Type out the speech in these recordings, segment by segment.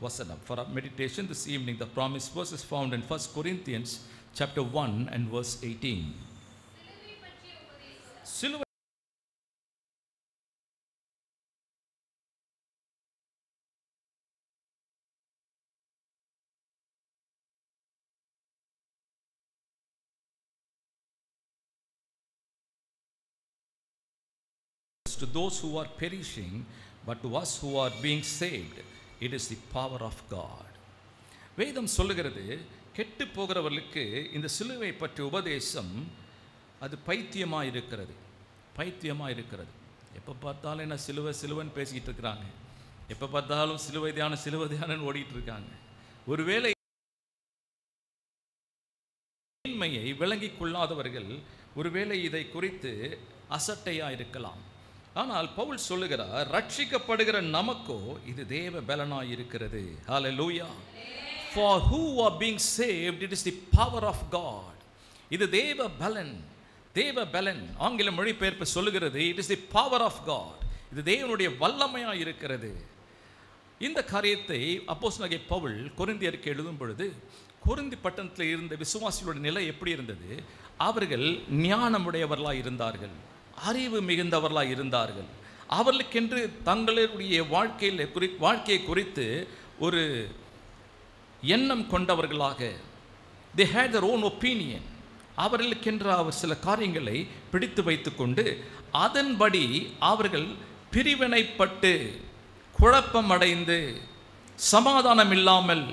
vasanam. For our meditation this evening, the promise verse is found in 1 Corinthians chapter 1 and verse 18. சிலுவை to those who are perishing, but to us who are being saved, it is the power of God. வேதம் சொல்லுகிறது, கெட்டு போகிறவர்களுக்கு இந்த சிலுவை பற்றிய உபதேசம் அது பைத்தியமாக இருக்கிறது. பைத்தியமாக இருக்கிறது. எப்போ பார்த்தாலும் என்ன சிலுவை சிலுவைன்னு பேசிக்கிட்டு இருக்கிறாங்க. எப்போ பார்த்தாலும் சிலுவை தியானம் ஓடிட்டு இருக்காங்க. ஒருவேளை உண்மையை விளங்கிக் கொள்ளாதவர்கள் ஒருவேளை இதை குறித்து அசட்டையாக இருக்கலாம். ஆனால் பவுல் சொல்லுகிறார், ரட்சிக்கப்படுகிற நமக்கோ இது தேவ பலனாய் இருக்கிறது. ஹல்லேலூயா. For who are being saved, it is the power of God. இது தேவ பலன். தேவ பலன் ஆங்கில மொழிபெயர்ப்பு சொல்லுகிறது, it is the power of God. இது தேவனுடைய வல்லமையாக இருக்கிறது. இந்த காரியத்தை அப்போஸ்தலனாகிய பவுல் கொரிந்தியருக்கு எழுதும் பொழுது, கொரிந்தி பட்டணத்தில் இருந்த விசுவாசிகளுடைய நிலை எப்படி இருந்தது? அவர்கள் ஞானமுடையவர்களாக இருந்தார்கள், அறிவு மிகுந்தவர்களாக இருந்தார்கள். அவர்களுக்கென்று தங்களுடைய வாழ்க்கையை குறித்து ஒரு எண்ணம் கொண்டவர்களாக, they had their own opinion. அவர்களுக்கென்று அவர் சில காரியங்களை பிடித்து வைத்துக்கொண்டு அதன்படி அவர்கள் பிரிவினைப்பட்டு குழப்பம் அடைந்து சமாதானம் இல்லாமல்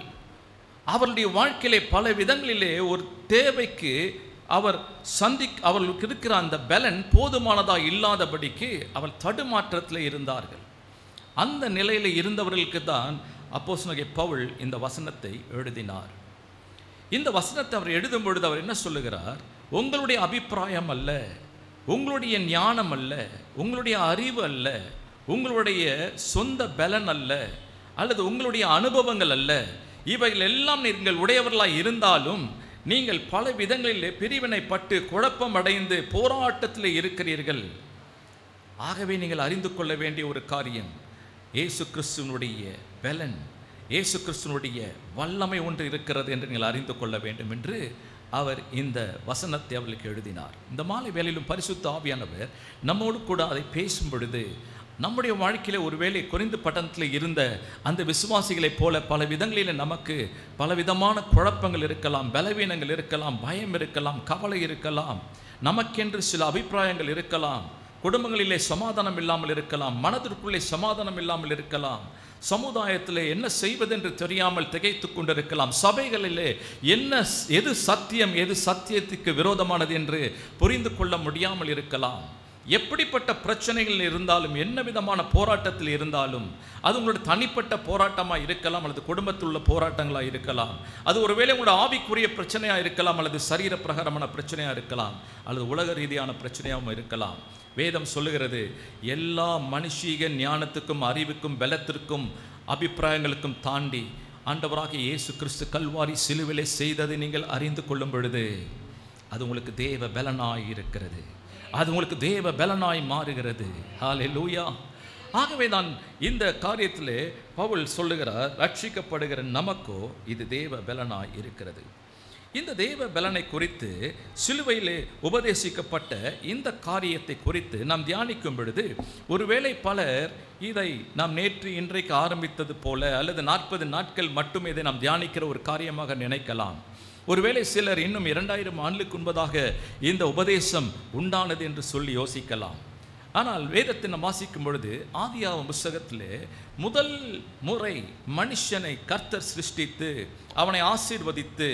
அவருடைய வாழ்க்கையிலே பல விதங்களிலே ஒரு தேவைக்கு அவர்களுக்கு இருக்கிற அந்த பலன் போதுமானதாக இல்லாதபடிக்கு அவர் தடுமாற்றத்தில் இருந்தார்கள். அந்த நிலையில் இருந்தவர்களுக்கு தான் அப்போஸ்தலனாகிய பவுல் இந்த வசனத்தை எழுதினார். இந்த வசனத்தை அவர் எழுதும் பொழுது அவர் என்ன சொல்லுகிறார்? உங்களுடைய அபிப்பிராயம் அல்ல, உங்களுடைய ஞானம் அல்ல, உங்களுடைய அறிவு அல்ல, உங்களுடைய சொந்த பலன் அல்ல, அல்லது உங்களுடைய அனுபவங்கள் அல்ல, இவைகள் எல்லாம் நீங்கள் உடையவர்களாக இருந்தாலும் நீங்கள் பல விதங்களில் பிரிவினைப்பட்டு குழப்பம் அடைந்து போராட்டத்தில் இருக்கிறீர்கள். ஆகவே நீங்கள் அறிந்து கொள்ள வேண்டிய ஒரு காரியம், இயேசு கிறிஸ்துவனுடைய பலன், இயேசு கிறிஸ்துவனுடைய வல்லமை ஒன்று இருக்கிறது என்று நீங்கள் அறிந்து கொள்ள வேண்டும் என்று அவர் இந்த வசனத்தை அவர்களுக்கு எழுதினார். இந்த மாலை வேளையிலும் பரிசுத்த ஆவியானவர் நம்மோடு கூட அதை பேசும் பொழுது, நம்முடைய வாழ்க்கையில் ஒருவேளை கொரிந்து பட்டணத்தில் இருந்த அந்த விசுவாசிகளைப் போல பல விதங்களில் நமக்கு பலவிதமான குழப்பங்கள் இருக்கலாம், பலவீனங்கள் இருக்கலாம், பயம் இருக்கலாம், கவலை இருக்கலாம், நமக்கென்று சில அபிப்பிராயங்கள் இருக்கலாம், குடும்பங்களிலே சமாதானம் இல்லாமல் இருக்கலாம், மனதிற்குள்ளே சமாதானம் இல்லாமல் இருக்கலாம், சமுதாயத்தில் என்ன செய்வதென்று தெரியாமல் திகைத்து கொண்டிருக்கலாம், சபைகளிலே எது சத்தியம் எது சத்தியத்துக்கு விரோதமானது என்று புரிந்து கொள்ள முடியாமல் இருக்கலாம். எப்படிப்பட்ட பிரச்சனைகள் இருந்தாலும், என்ன விதமான போராட்டத்தில் இருந்தாலும், அது உங்களுடைய தனிப்பட்ட போராட்டமாக இருக்கலாம், அல்லது குடும்பத்தில் உள்ள போராட்டங்களாக இருக்கலாம், அது ஒருவேளை உங்களோட ஆவிக்குரிய பிரச்சனையாக இருக்கலாம், அல்லது சரீர பிரகாரமான பிரச்சனையாக இருக்கலாம், அல்லது உலக ரீதியான பிரச்சனையாகவும் இருக்கலாம். வேதம் சொல்லுகிறது, எல்லா மனுஷீக ஞானத்துக்கும் அறிவுக்கும் பலத்திற்கும் அபிப்பிராயங்களுக்கும் தாண்டி ஆண்டவராகிய இயேசு கிறிஸ்து கல்வாரி சிலுவிலே செய்ததை நீங்கள் அறிந்து கொள்ளும் பொழுது அது உங்களுக்கு தேவ பலனாய் இருக்கிறது, அது உங்களுக்கு தேவ பலனாய் மாறுகிறது. ஹல்லேலூயா. ஆகவே தான் இந்த காரியத்திலே பவுல் சொல்லுகிறார், ரட்சிக்கப்படுகிற நமக்கோ இது தேவ பலனாய் இருக்கிறது. இந்த தேவ பலனை குறித்து சிலுவையிலே உபதேசிக்கப்பட்ட இந்த காரியத்தை குறித்து நாம் தியானிக்கும் பொழுது ஒருவேளை பலர் இதை நாம் நேற்று இன்றைக்கு ஆரம்பித்தது போல அல்லது 40 நாட்கள் மட்டுமே இதை நாம் தியானிக்கிற ஒரு காரியமாக நினைக்கலாம். ஒருவேளை சிலர் இன்னும் 2000 ஆண்டுக்கு முன்பதாக இந்த உபதேசம் உண்டானது என்று சொல்லி யோசிக்கலாம். ஆனால் வேதத்தை நாம் வாசிக்கும் பொழுது ஆதியாகம புத்தகத்திலே முதல் முறை மனுஷனை கர்த்தர் சிருஷ்டித்து அவனை ஆசீர்வதித்து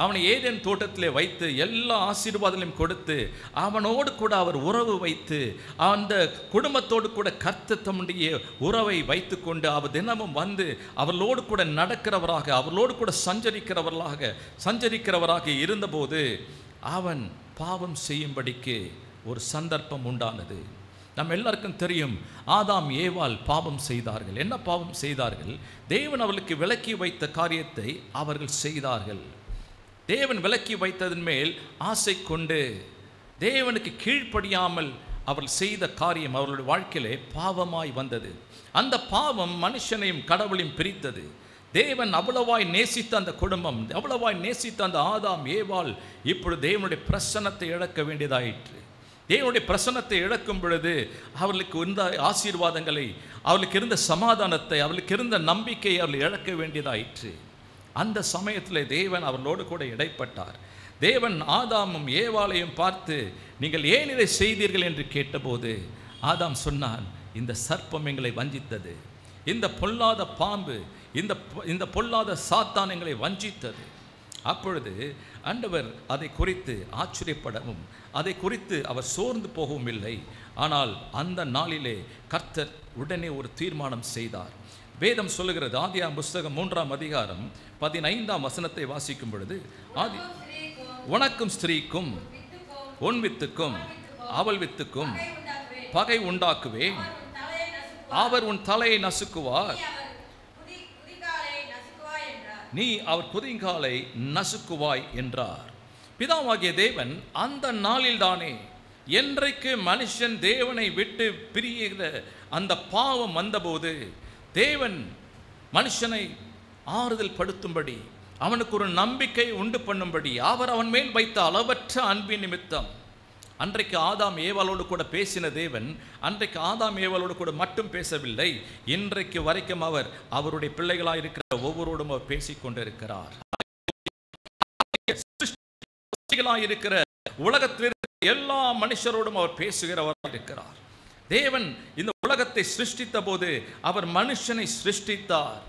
அவனை ஏதேன் தோட்டத்திலே வைத்து எல்லா ஆசீர்வாதங்களையும் கொடுத்து அவனோடு கூட அவர் உறவு வைத்து அந்த குடும்பத்தோடு கூட கர்த்தர் தம்முடைய உறவை வைத்து கொண்டு அவர் தினமும் வந்து அவர்களோடு கூட நடக்கிறவராக அவர்களோடு கூட சஞ்சரிக்கிறவராக இருந்தபோது அவன் பாவம் செய்யும்படிக்கு ஒரு சந்தர்ப்பம் உண்டானது. நம்ம எல்லாருக்கும் தெரியும், ஆதாம் ஏவாள் பாவம் செய்தார்கள். என்ன பாவம் செய்தார்கள்? தேவன் அவர்களுக்கு விலக்கி வைத்த காரியத்தை அவர்கள் செய்தார்கள். தேவன் விலக்கி வைத்ததன் மேல் ஆசை கொண்டு தேவனுக்கு கீழ்ப்படியாமல் அவர்கள் செய்த காரியம் அவர்களுடைய வாழ்க்கையிலே பாவமாய் வந்தது. அந்த பாவம் மனுஷனையும் கடவுளையும் பிரித்தது. தேவன் அவ்வளவாய் நேசித்த அந்த குடும்பம், அவ்வளவாய் நேசித்த அந்த ஆதாம் ஏவாள் இப்பொழுது தேவனுடைய பிரசன்னத்தை இழக்க வேண்டியதாயிற்று. தேவனுடைய பிரசன்னத்தை இழக்கும் பொழுது அவர்களுக்கு இருந்த ஆசீர்வாதங்களை, அவர்களுக்கு இருந்த சமாதானத்தை, அவர்களுக்கு இருந்த நம்பிக்கையை அவர்கள் இழக்க வேண்டியதாயிற்று. அந்த சமயத்தில் தேவன் அவர்களோடு கூட இடைப்பட்டார். தேவன் ஆதாமும் ஏவாளையும் பார்த்து, நீங்கள் ஏன் இதை செய்தீர்கள் என்று கேட்டபோது ஆதாம் சொன்னான், இந்த சர்ப்பம் எங்களை வஞ்சித்தது, இந்த பொல்லாத பாம்பு, இந்த பொல்லாத சாத்தான் எங்களை வஞ்சித்தது. அப்பொழுது ஆண்டவர் அதை குறித்து ஆச்சரியப்படவும், அதை குறித்து அவர் சோர்ந்து போகவும் இல்லை. ஆனால் அந்த நாளிலே கர்த்தர் உடனே ஒரு தீர்மானம் செய்தார். வேதம் சொல்லுகிறது, ஆதியாகமம் புஸ்தகம் 3ஆம் அதிகாரம் 15ஆம் வசனத்தை வாசிக்கும் பொழுது, உனக்கும் ஸ்திரீக்கும் உன் வித்துக்கும் அவள் வித்துக்கும் பகை உண்டாக்குவேன், அவர் உன் தலையை நசுக்குவார், நீ அவர் குதிங்காலை நசுக்குவாய் என்றார். பிதாவாகிய தேவன் அந்த நாளில்தானே, என்றைக்கு மனுஷன் தேவனை விட்டு பிரிகிற அந்த பாவம் வந்தபோது தேவன் மனுஷனை ஆறுதல் படுத்தும்படி, அவனுக்கு ஒரு நம்பிக்கை உண்டு பண்ணும்படி அவர் அவன் மேல் வைத்த அளவற்ற அன்பின் நிமித்தம் அன்றைக்கு ஆதாம் ஏவாளோடு கூட பேசின தேவன் அன்றைக்கு ஆதாம் ஏவாளோடு கூட மட்டும் பேசவில்லை, இன்றைக்கு வரைக்கும் அவர் அவருடைய பிள்ளைகளாக இருக்கிற ஒவ்வொருவரோடும் அவர் பேசிக்கொண்டிருக்கிறார். இருக்கிற உலகத்தில் எல்லா மனுஷரோடும் அவர் பேசுகிறவராக இருக்கிறார். தேவன் இந்த உலகத்தை சிருஷ்டித்த போது அவர் மனுஷனை சிருஷ்டித்தார்.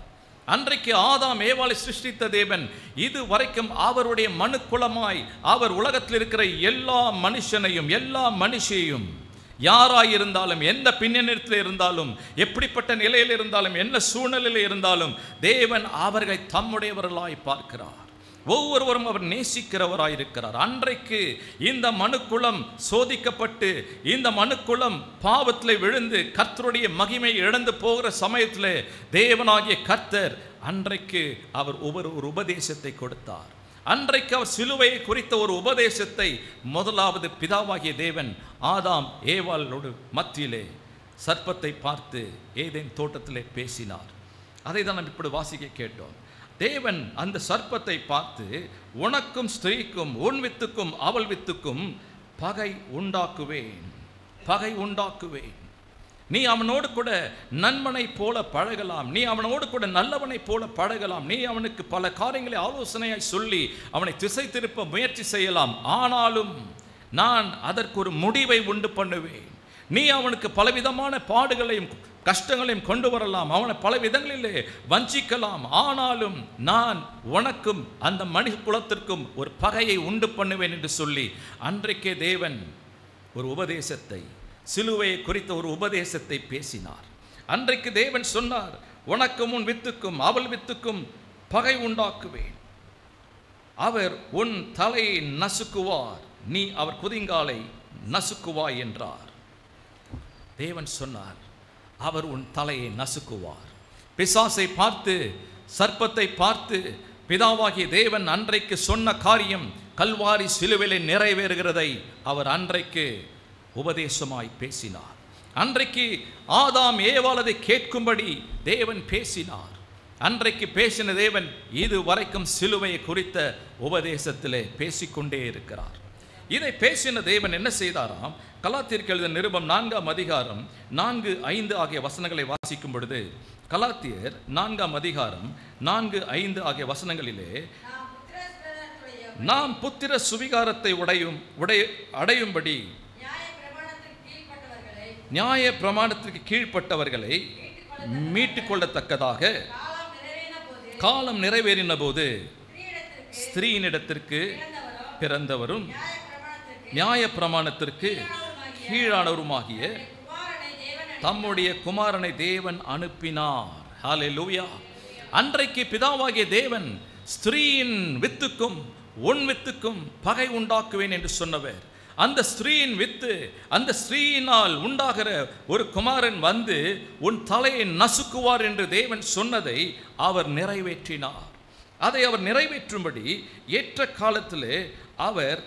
அன்றைக்கு ஆதாம் ஏவாளை சிருஷ்டித்த தேவன் இது வரைக்கும் அவருடைய மனுக்குலமாய் அவர் உலகத்தில் இருக்கிற எல்லா மனுஷனையும், எல்லா மனுஷையும், யாராயிருந்தாலும், எந்த பின்னணியில் இருந்தாலும், எப்படிப்பட்ட நிலையில் இருந்தாலும், என்ன சூழ்நிலையில் இருந்தாலும் தேவன் அவர்களை தம்முடையவர்களாய் பார்க்கிறார். ஒவ்வொருவரும் அவர் நேசிக்கிறவராயிருக்கிறார். அன்றைக்கு இந்த மனுக்குலம் சோதிக்கப்பட்டு இந்த மனுக்குலம் பாவத்தில் விழுந்து கர்த்தருடைய மகிமை இழந்து போகிற சமயத்தில் தேவனாகிய கர்த்தர் அன்றைக்கு அவர் ஒரு உபதேசத்தை கொடுத்தார். அன்றைக்கு அவர் சிலுவையை குறித்த ஒரு உபதேசத்தை முதலாவது பிதாவாகிய தேவன் ஆதாம் ஏவாளோடு மத்தியிலே சர்ப்பத்தை பார்த்து ஏதேன் தோட்டத்திலே பேசினார். அதை தான் நாம் இப்படி வாசிக்க கேட்டோம். தேவன் அந்த சர்ப்பத்தை பார்த்து, உனக்கும் ஸ்திரீக்கும் உன் வித்துக்கும் அவள் வித்துக்கும் பகை உண்டாக்குவேன், பகை உண்டாக்குவேன். நீ அவனோடு கூட நண்பனை போல பழகலாம், நீ அவனோடு கூட நல்லவனை போல பழகலாம், நீ அவனுக்கு பல காரியங்களை ஆலோசனையாய் சொல்லி அவனை திசை திருப்ப முயற்சி செய்யலாம். ஆனாலும் நான் அதற்கு ஒரு முடிவை உண்டு பண்ணுவேன். நீ அவனுக்கு பலவிதமான பாடுகளையும் கஷ்டங்களையும் கொண்டு வரலாம், அவனை பல விதங்களிலே வஞ்சிக்கலாம். ஆனாலும் நான் உனக்கும் அந்த மனித குலத்திற்கும் ஒரு பகையை உண்டு பண்ணுவேன் என்று சொல்லி அன்றைக்கே தேவன் ஒரு உபதேசத்தை, சிலுவையை குறித்த ஒரு உபதேசத்தை பேசினார். அன்றைக்கு தேவன் சொன்னார், உனக்கும் உன் வித்துக்கும் அவள் வித்துக்கும் பகை உண்டாக்குவேன், அவர் உன் தலையை நசுக்குவார், நீ அவர் குதிங்காலை நசுக்குவாய் என்றார். தேவன் சொன்னார், அவர் உன் தலையை நசுக்குவார். பிசாசை பார்த்து, சர்ப்பத்தை பார்த்து பிதாவாகிய தேவன் அன்றைக்கு சொன்ன காரியம் கல்வாரி சிலுவையிலே நிறைவேறுகிறதை அவர் அன்றைக்கு உபதேசமாய் பேசினார். அன்றைக்கு ஆதாம் ஏவாள் அதை கேட்கும்படி தேவன் பேசினார். அன்றைக்கு பேசின தேவன் இது வரைக்கும் சிலுவையை குறித்த உபதேசத்திலே பேசிக்கொண்டே இருக்கிறார். இதை பேசின தேவன் என்ன செய்தாராம்? கலாத்தியருக்கு எழுதின நிருபம் 4ஆம் அதிகாரம் 4, 5 ஆகிய வசனங்களை வாசிக்கும் பொழுது, கலாத்தியர் 4ஆம் அதிகாரம் 4, 5 ஆகிய வசனங்களிலே, நாம் புத்திர சுவிகாரத்தை அடையும்படி நியாய பிரமாணத்திற்கு கீழ்ப்பட்டவர்களை மீட்டுக் கொள்ளத்தக்கதாக காலம் நிறைவேறின போது ஸ்திரீயினிடத்திற்கு பிறந்தவரும் நியாய பிரமாணத்திற்கு கீழானவருமாகிய தம்முடைய குமாரனை தேவன் அனுப்பினார். ஹல்லேலூயா. அன்றைக்கு பிதாவாகிய தேவன் ஸ்திரீயின் வித்துக்கும் உன் வித்துக்கும் பகை உண்டாக்குவேன் என்று சொன்னவர், அந்த ஸ்திரீயின் வித்து, அந்த ஸ்திரீயினால் உண்டாகிற ஒரு குமாரன் வந்து உன் தலையை நசுக்குவார் என்று தேவன் சொன்னதை அவர் நிறைவேற்றினார். அதை அவர் நிறைவேற்றும்படி ஏற்ற காலத்திலே அவர்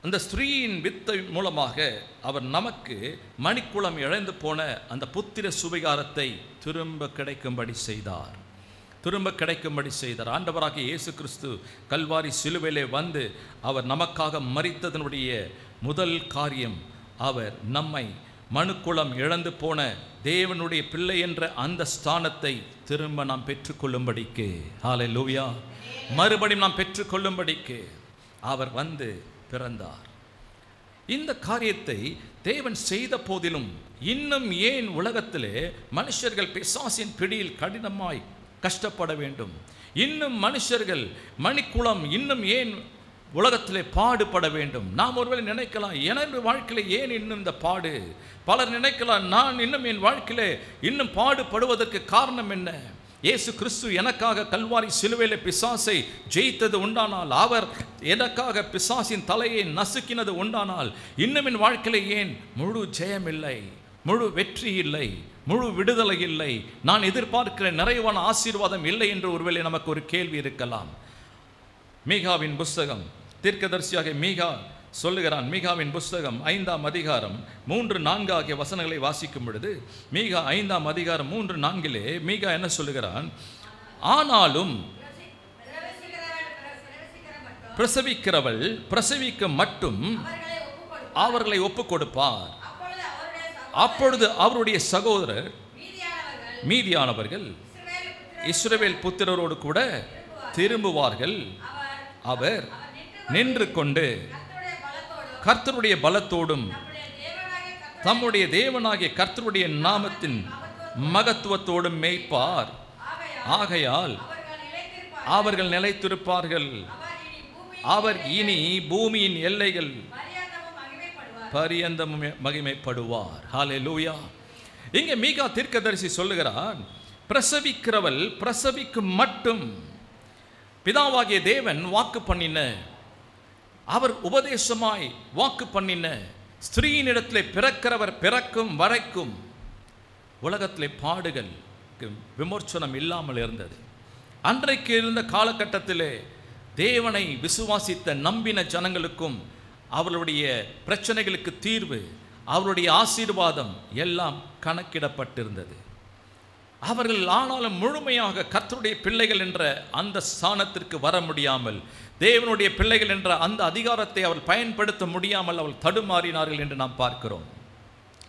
அந்த ஸ்திரீயின் வித்தை மூலமாக அவர் நமக்கு மணிக்குளம் இழந்து போன அந்த புத்திர சுவிகாரத்தை திரும்ப கிடைக்கும்படி செய்தார். திரும்ப கிடைக்கும்படி செய்தார். ஆண்டவராகிய இயேசு கிறிஸ்து கல்வாரி சிலுவையிலே வந்து அவர் நமக்காக மரித்ததனுடைய முதல் காரியம், அவர் நம்மை மனுக்குலம் இழந்து போன தேவனுடைய பிள்ளை என்ற அந்த ஸ்தானத்தை திரும்ப நாம் பெற்றுக்கொள்ளும்படிக்கு, ஹல்லேலூயா, மறுபடியும் நாம் பெற்றுக்கொள்ளும்படிக்கு அவர் வந்து பிறந்தார். இந்த காரியத்தை தேவன் செய்த போதிலும் இன்னும் ஏன் உலகத்திலே மனுஷர்கள் பிசாசின் பிடியில் கடினமாய் கஷ்டப்பட வேண்டும்? இன்னும் மனுஷர்கள் மணிக்குளம் இன்னும் ஏன் உலகத்திலே பாடுபட வேண்டும்? நாம் ஒருவேளை நினைக்கலாம், எனது வாழ்க்கையில் ஏன் இன்னும் இந்த பாடு? பலர் நினைக்கலாம், நான் இன்னும் என் வாழ்க்கையிலே இன்னும் பாடுபடுவதற்கு காரணம் என்ன? இயேசு கிறிஸ்து எனக்காக கல்வாரி சிலுவையிலே பிசாசை ஜெயித்தது உண்டானால், அவர் எனக்காக பிசாசின் தலையை நசுக்கினது உண்டானால், இன்னும் என் வாழ்க்கையிலே ஏன் முழு ஜெயம் இல்லை, முழு வெற்றி இல்லை, முழு விடுதலை இல்லை, நான் எதிர்பார்க்கிற நிறைவான ஆசீர்வாதம் இல்லை என்று ஒருவேளை நமக்கு ஒரு கேள்வி இருக்கலாம். மீகாவின் புஸ்தகம், தீர்க்கதரிசியாக மீகா சொல்லுகிறான். மீகாவின் புஸ்தகம் 5ஆம் அதிகாரம் 3-4 ஆகிய வசனங்களை வாசிக்கும் பொழுது, மீகா 5ஆம் அதிகாரம் 3-4 மீகா என்ன சொல்லுகிறான்? ஆனாலும் பிரசவிக்கிறவள் பிரசவிக்க மட்டும் அவர்களை ஒப்புக் கொடுப்பார். அப்பொழுது அவருடைய சகோதரர் மீதியானவர்கள் இஸ்ரவேல் புத்திரரோடு கூட திரும்புவார்கள். அவர் நின்று கொண்டு கர்த்தருடைய பலத்தோடும் தம்முடைய தேவனாகிய கர்த்தருடைய நாமத்தின் மகத்துவத்தோடும் மேய்ப்பார். ஆகையால் அவர்கள் நிலைத்திருப்பார்கள். அவர் இனி பூமியின் எல்லைகள் பரியந்தமும் மகிமைப்படுவார். ஹல்லேலூயா. இங்கே மீகா தீர்க்கதரிசி சொல்லுகிறான், பிரசவிக்கிறவள் பிரசவிக்கும் மட்டும் பிதாவாகிய தேவன் வாக்கு பண்ணின, அவர் உபதேசமாய் வாக்கு பண்ணின ஸ்திரீயினிடத்திலே பிறக்கிறவர் பிறக்கும் வரைக்கும் உலகத்திலே பாடுகள் விமர்சனம் இல்லாமல் இருந்தது. அன்றைக்கு இருந்த காலகட்டத்திலே தேவனை விசுவாசித்த நம்பின ஜனங்களுக்கும் அவர்களுடைய பிரச்சனைகளுக்கு தீர்வு, அவருடைய ஆசீர்வாதம் எல்லாம் கணக்கிடப்பட்டிருந்தது. அவர்கள் ஆனாலும் முழுமையாக கர்த்தருடைய பிள்ளைகள் என்ற அந்த ஸ்தானத்திற்கு வர முடியாமல், தேவனுடைய பிள்ளைகள் என்ற அந்த அதிகாரத்தை அவர் பயன்படுத்த முடியாமல் அவள் தடுமாறினார்கள் என்று நாம் பார்க்கிறோம்.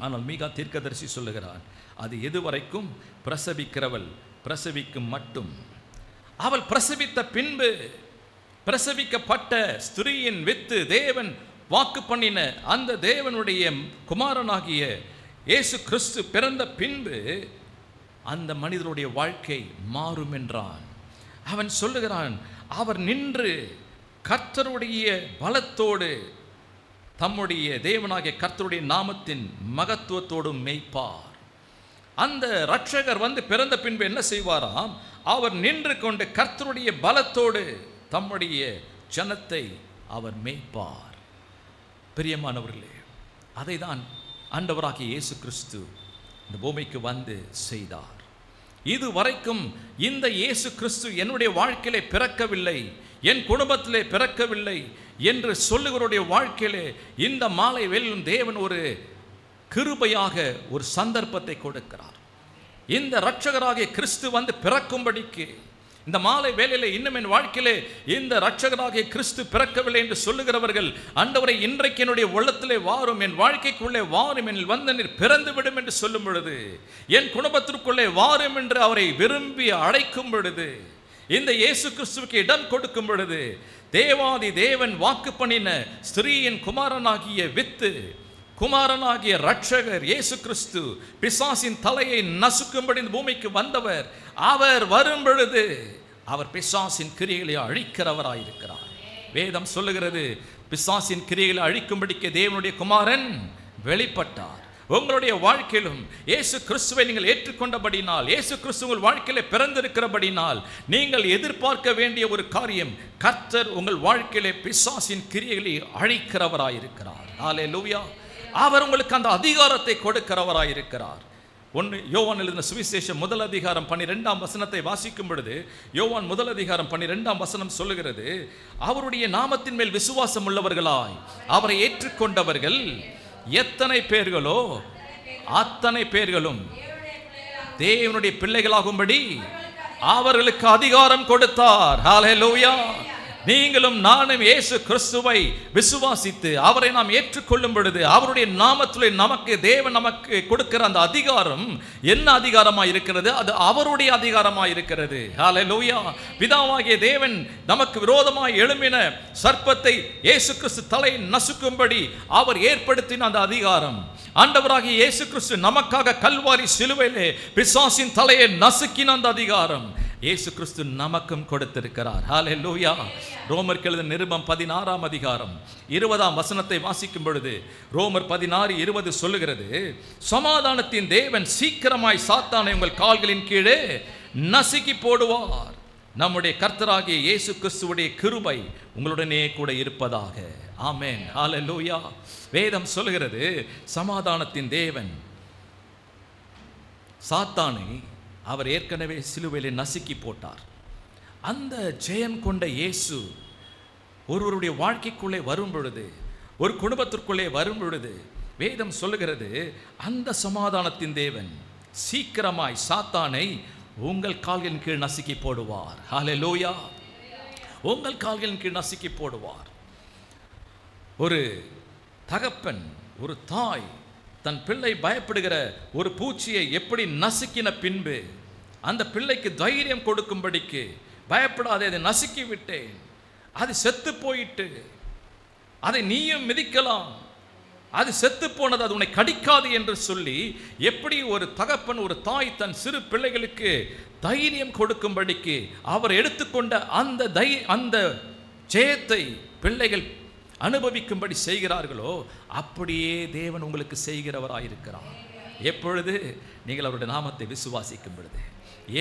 ஆனால் மீகா தீர்க்கதரிசி சொல்லுகிறார், அது எதுவரைக்கும்? பிரசவிக்கிறவள் பிரசவிக்கும் மட்டும். அவள் பிரசவித்த பின்பு, பிரசவிக்கப்பட்ட ஸ்திரீயின் வித்து தேவன் வாக்கு பண்ணின அந்த தேவனுடைய குமாரனாகிய இயேசு கிறிஸ்து பிறந்த பின்பு அந்த மனிதனுடைய வாழ்க்கை மாறும் என்றான். அவன் சொல்லுகிறான், அவர் நின்று கர்த்தருடைய பலத்தோடு தம்முடைய தேவனாகிய கர்த்தருடைய நாமத்தின் மகத்துவத்தோடும் மேய்ப்பார். அந்த இரட்சகர் வந்து பிறந்த பின்பு என்ன செய்வாராம்? அவர் நின்று கொண்டு கர்த்தருடைய பலத்தோடு தம்முடைய ஜனத்தை அவர் மேய்ப்பார். பிரியமானவர்களே, அதை தான் ஆண்டவராகிய இயேசு கிறிஸ்து இந்த பூமிக்கு வந்து செய்தார். இதுவரைக்கும் இந்த இயேசு கிறிஸ்து என்னுடைய வாழ்க்கையிலே பிறக்கவில்லை, என் குடும்பத்திலே பிறக்கவில்லை என்று சொல்லுகிறவருடைய வாழ்க்கையிலே இந்த மாலை வேளையிலும் தேவன் ஒரு கிருபையாக ஒரு சந்தர்ப்பத்தை கொடுக்கிறார். இந்த இரட்சகராகிய கிறிஸ்து வந்து பிறக்கும்படிக்கு இந்த மாலை வேளையிலே இன்னும் என் வாழ்க்கையிலே இந்த இரட்சகராகிய கிறிஸ்து பிறக்கவில்லை என்று சொல்லுகிறவர்கள், ஆண்டவரே இன்றைக்கு என்னுடைய உள்ளத்திலே வாரும், என் வாழ்க்கைக்குள்ளே வாரும், என்னில் வந்து நீர் பிறந்து விடும் என்று சொல்லும் பொழுது, என் குடும்பத்திற்குள்ளே வாரும் என்று அவரை விரும்பி அழைக்கும் பொழுது, இந்த இயேசு கிறிஸ்துவுக்கு இடம் கொடுக்கும் பொழுது, தேவாதி தேவன் வாக்கு பண்ணின ஸ்திரீயின் குமாரனாகிய வித்து, குமாரனாகிய இரட்சகர் இயேசு கிறிஸ்து பிசாசின் தலையை நசுக்கும்படி இந்த பூமிக்கு வந்தவர், அவர் வரும் பொழுது அவர் பிசாசின் கிரியைகளை அழிக்கிறவராயிருக்கிறார். வேதம் சொல்லுகிறது, பிசாசின் கிரியைகளை அழிக்கும்படிக்கு தேவனுடைய குமாரன் வெளிப்பட்டார். உங்களுடைய வாழ்க்கையிலும் இயேசு கிறிஸ்துவை நீங்கள் ஏற்றுக்கொண்டபடினால், இயேசு கிறிஸ்து உங்கள் வாழ்க்கையில பிறந்திருக்கிறபடினால், நீங்கள் எதிர்பார்க்க வேண்டிய ஒரு காரியம், கர்த்தர் உங்கள் வாழ்க்கையிலே பிசாசின் கிரியைகளை அழிக்கிறவராயிருக்கிறார். ஹல்லேலூயா. அவர் உங்களுக்கு அந்த அதிகாரத்தை கொடுக்கிறவராயிருக்கிறார். யோவான் எழுதின சுவிசேஷம் 1 அதிகாரம் 12ஆம் வசனத்தை வாசிக்கும் பொழுது, யோவான் 1 அதிகாரம் 12ஆம் வசனம் சொல்லுகிறது, அவருடைய நாமத்தின் மேல் விசுவாசம் உள்ளவர்களாய் அவரை ஏற்றுக்கொண்டவர்கள் எத்தனை பேர்களோ அத்தனை பேர்களும் தேவனுடைய பிள்ளைகளாகும்படி அவர்களுக்கு அதிகாரம் கொடுத்தார். ஹல்லேலூயா. நீங்களும் நானும் இயேசு கிறிஸ்துவை விசுவாசித்து அவரை நாம் ஏற்றுக்கொள்ளும் பொழுது அவருடைய நாமத்திலே நமக்கு தேவன் நமக்கு கொடுக்கிற அந்த அதிகாரம் என்ன அதிகாரமாக இருக்கிறது? அது அவருடைய அதிகாரமாக இருக்கிறது. ஹல்லேலூயா. பிதாவாகிய தேவன் நமக்கு விரோதமாய் எழும்பின சர்ப்பத்தை இயேசு கிறிஸ்து தலை நசுக்கும்படி அவர் ஏற்படுத்தின அந்த அதிகாரம், ஆண்டவராகிய இயேசு கிறிஸ்து நமக்காக கல்வாரி சிலுவையிலே பிசாசின் தலையை நசுக்கின அந்த அதிகாரம் இயேசு கிறிஸ்து நமக்கும் கொடுத்திருக்கிறார். ஹல்லேலூயா. ரோமருக்கு எழுதின நிருபம் 16ஆம் அதிகாரம் 20ஆம் வசனத்தை வாசிக்கும் பொழுது ரோமர் 16:20 சொல்லுகிறது, சமாதானத்தின் தேவன் சீக்கிரமாய் சாத்தானை உங்கள் கால்களின் கீழே நசுக்கி போடுவார். நம்முடைய கர்த்தராகிய இயேசு கிறிஸ்துவுடைய கிருபை உங்களுடனே கூட இருப்பதாக. ஆமென். ஹல்லேலூயா. வேதம் சொல்லுகிறது, சமாதானத்தின் தேவன் சாத்தானை அவர் ஏற்கனவே சிலுவையிலே நசுக்கி போட்டார். அந்த ஜெயம் கொண்ட இயேசு ஒருவருடைய வாழ்க்கைக்குள்ளே வரும் பொழுது, ஒரு குடும்பத்திற்குள்ளே வரும் பொழுது வேதம் சொல்லுகிறது, அந்த சமாதானத்தின் தேவன் சீக்கிரமாய் சாத்தானை உங்கள் கால்களின் கீழ் நசுக்கி போடுவார். ஹல்லேலூயா. உங்கள் கால்களின் கீழ் நசுக்கி போடுவார். ஒரு தகப்பன், ஒரு தாய் தன் பிள்ளை பயப்படுகிற ஒரு பூச்சியை எப்படி நசுக்கின பின்பு அந்த பிள்ளைக்கு தைரியம் கொடுக்கும்படிக்கு, பயப்படாதே, அதை நசுக்கி விட்டேன், அது செத்து போயிட்டு, அதை நீயும் மிதிக்கலாம், அது செத்து போனது, அது உன்னை கடிக்காது என்று சொல்லி எப்படி ஒரு தகப்பன் ஒரு தாய் தன் சிறு பிள்ளைகளுக்கு தைரியம் கொடுக்கும்படிக்கு அவர் எடுத்துக்கொண்ட அந்த ஜெயத்தை பிள்ளைகள் அனுபவிக்கும்படி செய்கிறார்களோ அப்படியே தேவன் உங்களுக்கு செய்கிறவராயிருக்கிறார். எப்பொழுது? நீங்கள் அவருடைய நாமத்தை விசுவாசிக்கும் பொழுது.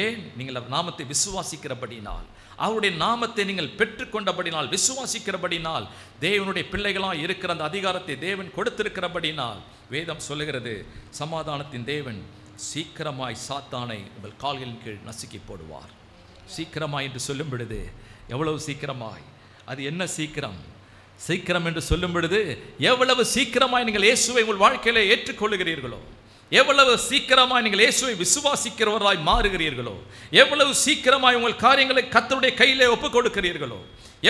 ஏன்? நீங்கள் அவர் நாமத்தை விசுவாசிக்கிறபடினால், அவருடைய நாமத்தை நீங்கள் பெற்றுக்கொண்டபடினால், விசுவாசிக்கிறபடினால், தேவனுடைய பிள்ளைகளாக இருக்கிற அந்த அதிகாரத்தை தேவன் கொடுத்திருக்கிறபடினால் வேதம் சொல்லுகிறது, சமாதானத்தின் தேவன் சீக்கிரமாய் சாத்தானை உங்கள் கால்களின் கீழ் நசுக்கி போடுவார். சீக்கிரமாய் என்று சொல்லும் பொழுது எவ்வளவு சீக்கிரமாய்? அது என்ன சீக்கிரம்? சீக்கிரம் என்று சொல்லும் பொழுது எவ்வளவு சீக்கிரமாய் நீங்கள் இயேசுவை உங்கள் வாழ்க்கையில ஏற்றுக்கொள்ளுகிறீர்களோ, எவ்வளவு சீக்கிரமாய் நீங்கள் இயேசுவை விசுவாசிக்கிறவராய் மாறுகிறீர்களோ, எவ்வளவு சீக்கிரமாய் உங்கள் காரியங்களை கர்த்தருடைய கையிலே ஒப்புக் கொடுக்கிறீர்களோ,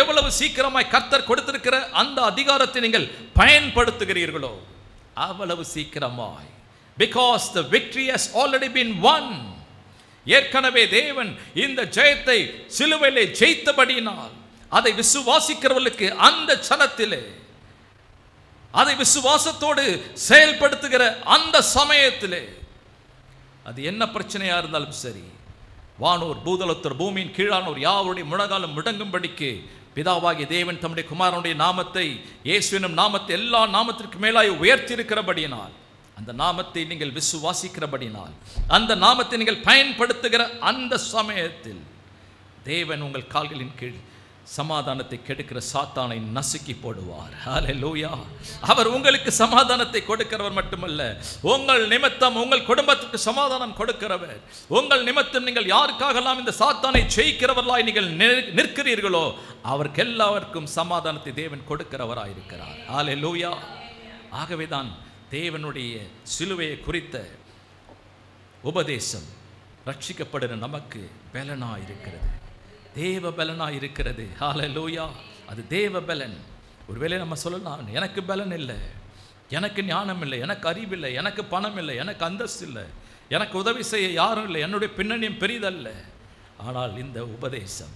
எவ்வளவு சீக்கிரமாய் கர்த்தர் கொடுத்திருக்கிற அந்த அதிகாரத்தை நீங்கள் பயன்படுத்துகிறீர்களோ, அவ்வளவு சீக்கிரமாய், because the victory has already been won. ஏற்கனவே தேவன் இந்த ஜெயத்தை சிலுவையிலே ஜெயித்தபடியினால் அதை விசுவாசிக்கிறவர்களுக்கு அந்த சனத்திலே, அதை விசுவாசத்தோடு செயல்படுத்துகிற அந்த சமயத்திலே, அது என்ன பிரச்சனையா இருந்தாலும் சரி, வானோர் பூதலத்தோர் பூமியின் கீழானோர் யாவருடைய முழங்காலும் முடங்கும்படிக்கு பிதாவாகிய தேவன் தம்முடைய குமாரனுடைய நாமத்தை, இயேசுவின் நாமத்தை எல்லா நாமத்திற்கு மேலாய் உயர்த்தி இருக்கிறபடியினால், அந்த நாமத்தை நீங்கள் விசுவாசிக்கிறபடினால், அந்த நாமத்தை நீங்கள் பயன்படுத்துகிற அந்த சமயத்தில் தேவன் உங்கள் கால்களின் கீழ் சமாதானத்தை கெடுக்கிற சாத்தானை நசுக்கி போடுவார். ஹல்லேலூயா. அவர் உங்களுக்கு சமாதானத்தை கொடுக்கிறவர் மட்டுமல்ல, உங்கள் நிமித்தம் உங்கள் குடும்பத்துக்கு சமாதானம் கொடுக்கிறவர். உங்கள் நிமித்தம் நீங்கள் யாருக்காகலாம் இந்த சாத்தானை ஜெயிக்கிறவர்களாய் நீங்கள் நிற்கிறீர்களோ அவருக்கு எல்லாருக்கும் சமாதானத்தை தேவன் கொடுக்கிறவராயிருக்கிறார். ஹல்லேலூயா. ஆகவேதான் தேவனுடைய சிலுவையை குறித்த உபதேசம் ரட்சிக்கப்படுகிற நமக்கு பலனாயிருக்கிறது, தேவ பலனாக இருக்கிறது. ஹல்லேலூயா. அது தேவ பலன். ஒருவேளை நம்ம சொல்லலாம், எனக்கு பலன் இல்லை, எனக்கு ஞானம் இல்லை, எனக்கு அறிவில்லை, எனக்கு பணம் இல்லை, எனக்கு அந்தஸ்து இல்லை, எனக்கு உதவி செய்ய யாரும் இல்லை, என்னுடைய பின்னணியும் பெரிதல்ல. ஆனால் இந்த உபதேசம்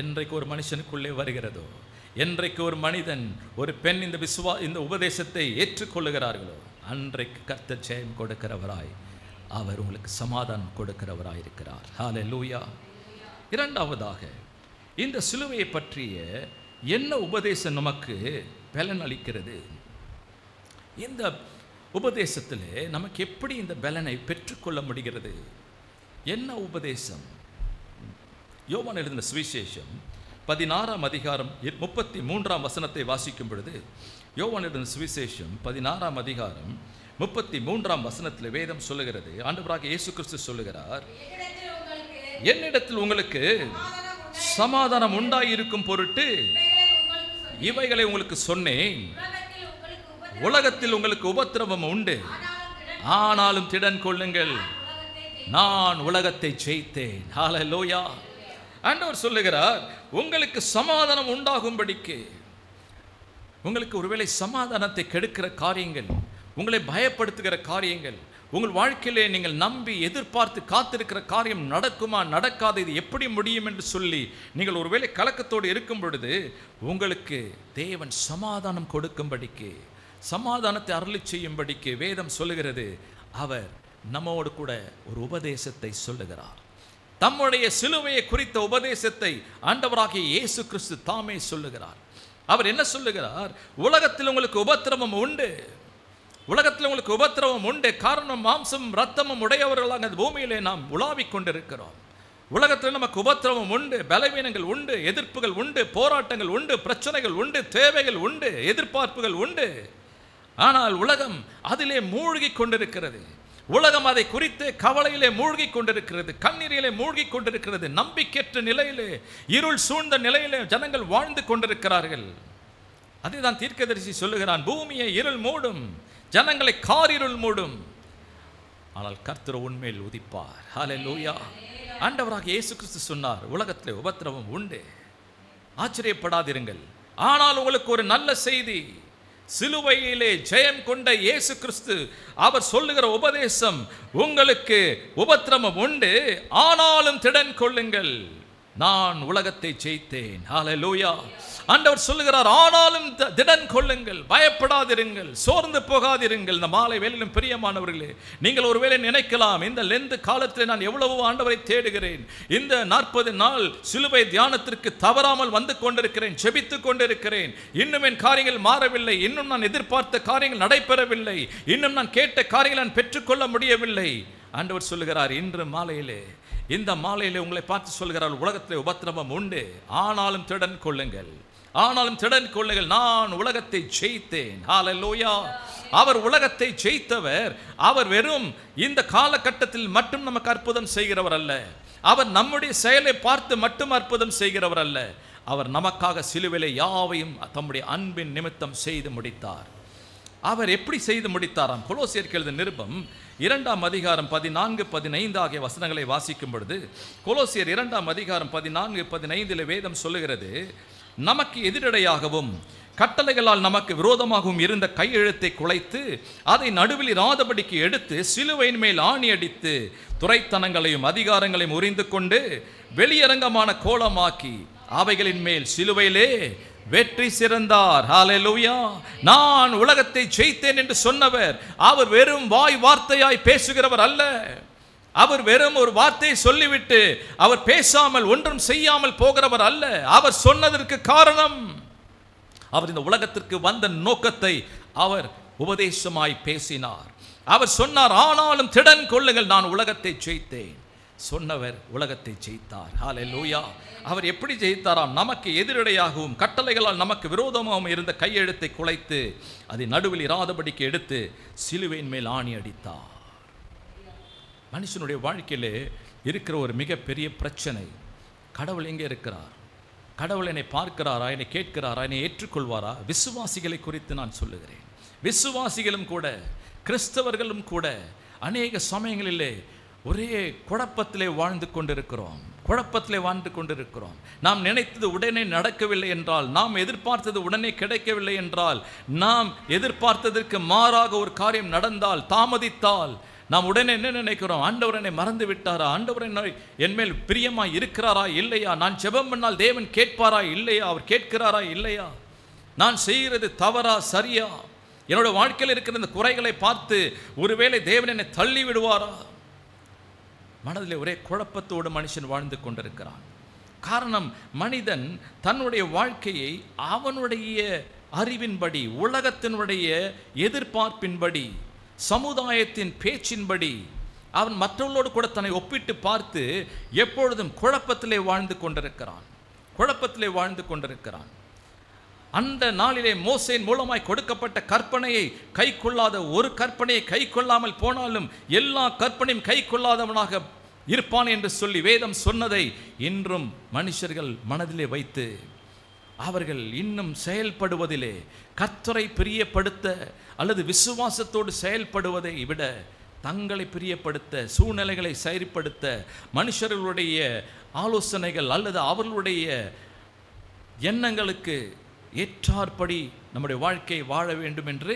என்றைக்கு ஒரு மனுஷனுக்குள்ளே வருகிறதோ, என்றைக்கு ஒரு மனிதன் ஒரு பெண் இந்த உபதேசத்தை ஏற்றுக்கொள்ளுகிறார்களோ அன்றைக்கு கர்த்தர் ஜெயம் கொடுக்கிறவராய், அவர் உங்களுக்கு சமாதானம் கொடுக்கிறவராய் இருக்கிறார். ஹல்லேலூயா. இரண்டாவதாக, இந்த சிலுவையை பற்றிய என்ன உபதேசம் நமக்கு பலன் அளிக்கிறது? இந்த உபதேசத்தில் நமக்கு எப்படி இந்த பலனை பெற்றுக்கொள்ள முடிகிறது? என்ன உபதேசம்? யோவான் எழுதின சுவிசேஷம் 16ஆம் அதிகாரம் 33ஆம் வசனத்தை வாசிக்கும் பொழுது, யோவான் எழுதின சுவிசேஷம் 16ஆம் அதிகாரம் 33ஆம் வசனத்தில் வேதம் சொல்லுகிறது, ஆண்டவராகிய இயேசு கிறிஸ்து சொல்லுகிறார், என்னிடத்தில் உங்களுக்கு சமாதானம் உண்டாயிருக்கும் பொருட்டு இவைகளை உங்களுக்கு சொன்னேன். உலகத்தில் உங்களுக்கு உபத்திரவம் உண்டு, ஆனாலும் திடன் கொள்ளுங்கள், நான் உலகத்தை ஜெயித்தேன். ஹல்லேலூயா. ஆண்டவர் சொல்லுகிறார், உங்களுக்கு சமாதானம் உண்டாகும்படிக்கு. உங்களுக்கு ஒருவேளை சமாதானத்தை கெடுக்கிற காரியங்கள், உங்களை பயப்படுத்துகிற காரியங்கள், உங்கள் வாழ்க்கையிலே நீங்கள் நம்பி எதிர்பார்த்து காத்திருக்கிற காரியம் நடக்குமா நடக்காது, இது எப்படி முடியும் என்று சொல்லி நீங்கள் ஒருவேளை கலக்கத்தோடு இருக்கும் பொழுது உங்களுக்கு தேவன் சமாதானம் கொடுக்கும்படிக்கு, சமாதானத்தை அருளி செய்யும்படிக்கு வேதம் சொல்லுகிறது. அவர் நம்மோடு கூட ஒரு உபதேசத்தை சொல்லுகிறார். தம்முடைய சிலுவையை குறித்த உபதேசத்தை ஆண்டவராகிய இயேசு கிறிஸ்து தாமே சொல்லுகிறார். அவர் என்ன சொல்லுகிறார்? உலகத்தில் உங்களுக்கு உபத்திரவம் உண்டு, உலகத்தில் உங்களுக்கு உபத்திரவம் உண்டு. காரணம், மாம்சம் இரத்தமும் உடையவர்களாக அந்த பூமியிலே நாம் உலாவிக் கொண்டிருக்கிறோம். உலகத்தில் நமக்கு உபத்திரவம் உண்டு, பலவீனங்கள் உண்டு, எதிர்ப்புகள் உண்டு, போராட்டங்கள் உண்டு, பிரச்சனைகள் உண்டு, தேவைகள் உண்டு, எதிர்பார்ப்புகள் உண்டு. ஆனால் உலகம் அதிலே மூழ்கி கொண்டிருக்கிறது. உலகம் அதை குறித்து கவலையிலே மூழ்கி கொண்டிருக்கிறது, கண்ணீரிலே மூழ்கி கொண்டிருக்கிறது. நம்பிக்கையற்ற நிலையிலே, இருள் சூழ்ந்த நிலையிலே ஜனங்கள் வாழ்ந்து கொண்டிருக்கிறார்கள். அதுதான் தீர்க்கதரிசி சொல்லுகிறான், பூமியை இருள் மூடும், ஜனங்களை காரிருள் மூடும், ஆனால் கர்த்தர் உண்மையில் உதிப்பார். ஹல்லேலூயா. ஆண்டவராக இயேசு கிறிஸ்து சொன்னார், உலகத்திலே உபத்திரவம் உண்டு, ஆச்சரியப்படாதிருங்கள். ஆனால் உங்களுக்கு ஒரு நல்ல செய்தி, சிலுவையிலே ஜெயம் கொண்ட இயேசு கிறிஸ்து அவர் சொல்லுகிற உபதேசம், உங்களுக்கு உபத்திரவம் உண்டு, ஆனாலும் திடன் கொள்ளுங்கள், நான் உலகத்தை ஜெயித்தேன். ஹல்லேலூயா. ஆண்டவர் சொல்லுகிறார், ஆனாலும் திடன் கொள்ளுங்கள், பயப்படாதிருங்கள், சோர்ந்து போகாதிருங்கள். இந்த மாலை வேளையிலும் பிரியமானவர்களே, நீங்கள் ஒருவேளை நினைக்கலாம், இந்த லெந்து காலத்தில் நான் எவ்வளவோ ஆண்டவரை தேடுகிறேன், இந்த 40 நாள் சிலுவை தியானத்திற்கு தவறாமல் வந்து கொண்டிருக்கிறேன், ஜெபித்து கொண்டிருக்கிறேன், இன்னும் என் காரியங்கள் மாறவில்லை, இன்னும் நான் எதிர்பார்த்த காரியங்கள் நடைபெறவில்லை, இன்னும் நான் கேட்ட காரியங்களை நான் பெற்றுக்கொள்ள முடியவில்லை. ஆண்டவர் சொல்லுகிறார், இன்று மாலையிலே, இந்த மாலையிலே உங்களை பார்த்து சொல்கிறார், உலகத்திலே உபத்திரவம் உண்டு, ஆனாலும் திடன் கொள்ளுங்கள், ஆனாலும் திடன் கொள்ளுங்கள், நான் உலகத்தை ஜெயித்தேன். ஹல்லேலூயா. அவர் உலகத்தை ஜெயித்தவர். அவர் வெறும் இந்த காலகட்டத்தில் மட்டும் நமக்கு அற்புதம் செய்கிறவர் அல்ல, அவர் நம்முடைய செயலை பார்த்து மட்டும் அற்புதம் செய்கிறவர் அல்ல, அவர் நமக்காக சிலுவையிலே யாவையும் தம்முடைய அன்பின் நிமித்தம் செய்து முடித்தார். அவர் எப்படி செய்து முடித்தாராம்? கொலோசியருக்கு எழுதின நிருபம் 2ஆம் அதிகாரம் 14, 15 ஆகிய வசனங்களை வாசிக்கும் பொழுது, கொலோசியர் 2ஆம் அதிகாரம் 14, 15 வேதம் சொல்லுகிறது, நமக்கு எதிரடையாகவும் கட்டளைகளால் நமக்கு விரோதமாகவும் இருந்த கையெழுத்தை குலைத்து அதை நடுவில் இராதபடிக்கு எடுத்து சிலுவையின் மேல் ஆணி அடித்து துரைத்தனங்களையும் அதிகாரங்களையும் உரிந்து கொண்டு வெளியரங்கமான கோலமாக்கி அவைகளின் மேல் சிலுவையிலே வெற்றி சிறந்தார். ஹல்லேலூயா. நான் உலகத்தை ஜெயித்தேன் என்று சொன்னவர் அவர் வெறும் வாய் வார்த்தையாய் பேசுகிறவர் அல்ல. அவர் வெறும் ஒரு வார்த்தையை சொல்லிவிட்டு அவர் பேசாமல் ஒன்றும் செய்யாமல் போகிறவர் அல்ல. அவர் சொன்னதற்கு காரணம், அவர் இந்த உலகத்திற்கு வந்த நோக்கத்தை அவர் உபதேசமாய் பேசினார். அவர் சொன்னார், ஆனாலும் திடன் கொள்ளுங்கள், நான் உலகத்தை ஜெயித்தேன். சொன்னவர் உலகத்தை ஜெயித்தார். ஹல்லேலூயா. அவர் எப்படி ஜெயித்தாராம்? நமக்கு எதிரடையாகவும் கட்டளைகளால் நமக்கு விரோதமாகவும் இருந்த கையெழுத்தை குலைத்து அதை நடுவில் இராதபடிக்கு எடுத்து சிலுவையின் மேல் ஆணி அடித்தார். மனுஷனுடைய வாழ்க்கையிலே இருக்கிற ஒரு மிகப்பெரிய பிரச்சனை, கடவுள் எங்கே இருக்கிறார்? கடவுள் என்னை பார்க்கிறாரா? என்னை கேட்கிறாரா? என்னை ஏற்றுக்கொள்வாரா? விசுவாசிகளை குறித்து நான் சொல்லுகிறேன். விசுவாசிகளும் கூட, கிறிஸ்தவர்களும் கூட அநேக சமயங்களிலே ஒரே குழப்பத்திலே வாழ்ந்து கொண்டிருக்கிறோம். குழப்பத்திலே வாழ்ந்து கொண்டிருக்கிறோம். நாம் நினைத்தது உடனே நடக்கவில்லை என்றால், நாம் எதிர்பார்த்தது உடனே கிடைக்கவில்லை என்றால், நாம் எதிர்பார்த்ததற்கு மாறாக ஒரு காரியம் நடந்தால், தாமதித்தால், நாம் உடனே என்ன நினைக்கிறோம்? ஆண்டவர் என்னை மறந்து விட்டாரா? ஆண்டவர் என் மேல் பிரியமாய் இருக்கிறாரா இல்லையா? நான் ஜெபம் பண்ணால் தேவன் கேட்பாரா இல்லையா? அவர் கேட்கிறாரா இல்லையா? நான் செய்கிறது தவறா சரியா? என்னோட வாழ்க்கையில் இருக்கிற இந்த குறைகளை பார்த்து ஒருவேளை தேவன் என்னை தள்ளி விடுவாரா? மனதில் ஒரே குழப்பத்தோடு மனுஷன் வாழ்ந்து கொண்டிருக்கிறான். காரணம், மனிதன் தன்னுடைய வாழ்க்கையை அவனுடைய அறிவின்படி, உலகத்தினுடைய எதிர்பார்ப்பின்படி, சமுதாயத்தின் பேச்சின்படி அவன் மற்றவர்களோடு கூட தன்னை ஒப்பிட்டு பார்த்து எப்பொழுதும் குழப்பத்திலே வாழ்ந்து கொண்டிருக்கிறான். குழப்பத்திலே வாழ்ந்து கொண்டிருக்கிறான். அந்த நாளிலே மோசேயின் மூலமாய் கொடுக்கப்பட்ட கற்பனையை கை கொள்ளாத, ஒரு கற்பனையை கை கொள்ளாமல் போனாலும் எல்லா கற்பனையும் கை கொள்ளாதவனாக இருப்பான் என்று சொல்லி வேதம் சொன்னதை இன்றும் மனுஷர்கள் மனதிலே வைத்து அவர்கள் இன்னும் செயல்படுவதிலே, கர்த்தரை பிரியப்படுத்த அல்லது விசுவாசத்தோடு செயல்படுவதை விட தங்களை பிரியப்படுத்த, சூழ்நிலைகளை சரிப்படுத்த, மனுஷர்களுடைய ஆலோசனைகள் அல்லது அவர்களுடைய எண்ணங்களுக்கு ஏற்றாற்படி நம்முடைய வாழ்க்கையை வாழ வேண்டும் என்று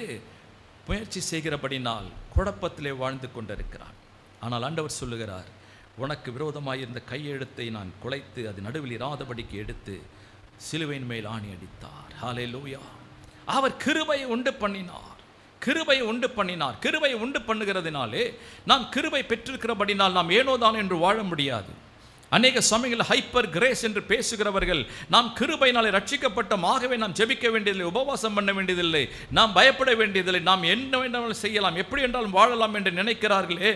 முயற்சி செய்கிறபடினால் குழப்பத்திலே வாழ்ந்து கொண்டிருக்கிறான். ஆனால் ஆண்டவர் சொல்லுகிறார், உனக்கு விரோதமாயிருந்த கையெழுத்தை நான் குலைத்து அது நடுவில் இராதபடிக்கு எடுத்து சிலுவையின் மேல் ஆணி அடித்தார். ஹல்லேலூயா. அவர் கிருபையை உண்டு பண்ணினார். கிருபையை உண்டு பண்ணினார். கிருபையை உண்டு பண்ணுகிறதுனாலே நாம் கிருபை பெற்றிருக்கிறபடினால் நாம் ஏனோதான் என்று வாழ முடியாது. அநேக சமயங்களில் ஹைப்பர் கிரேஸ் என்று பேசுகிறவர்கள் நாம் கிருபையினாலே ரட்சிக்கப்பட்டோம், ஆகவே நாம் ஜெபிக்க வேண்டியதில்லை, உபவாசம் பண்ண வேண்டியதில்லை, நாம் பயப்பட வேண்டியதில்லை, நாம் என்ன வேண்டாலும் செய்யலாம், எப்படி என்றாலும் வாழலாம் என்று நினைக்கிறார்களே,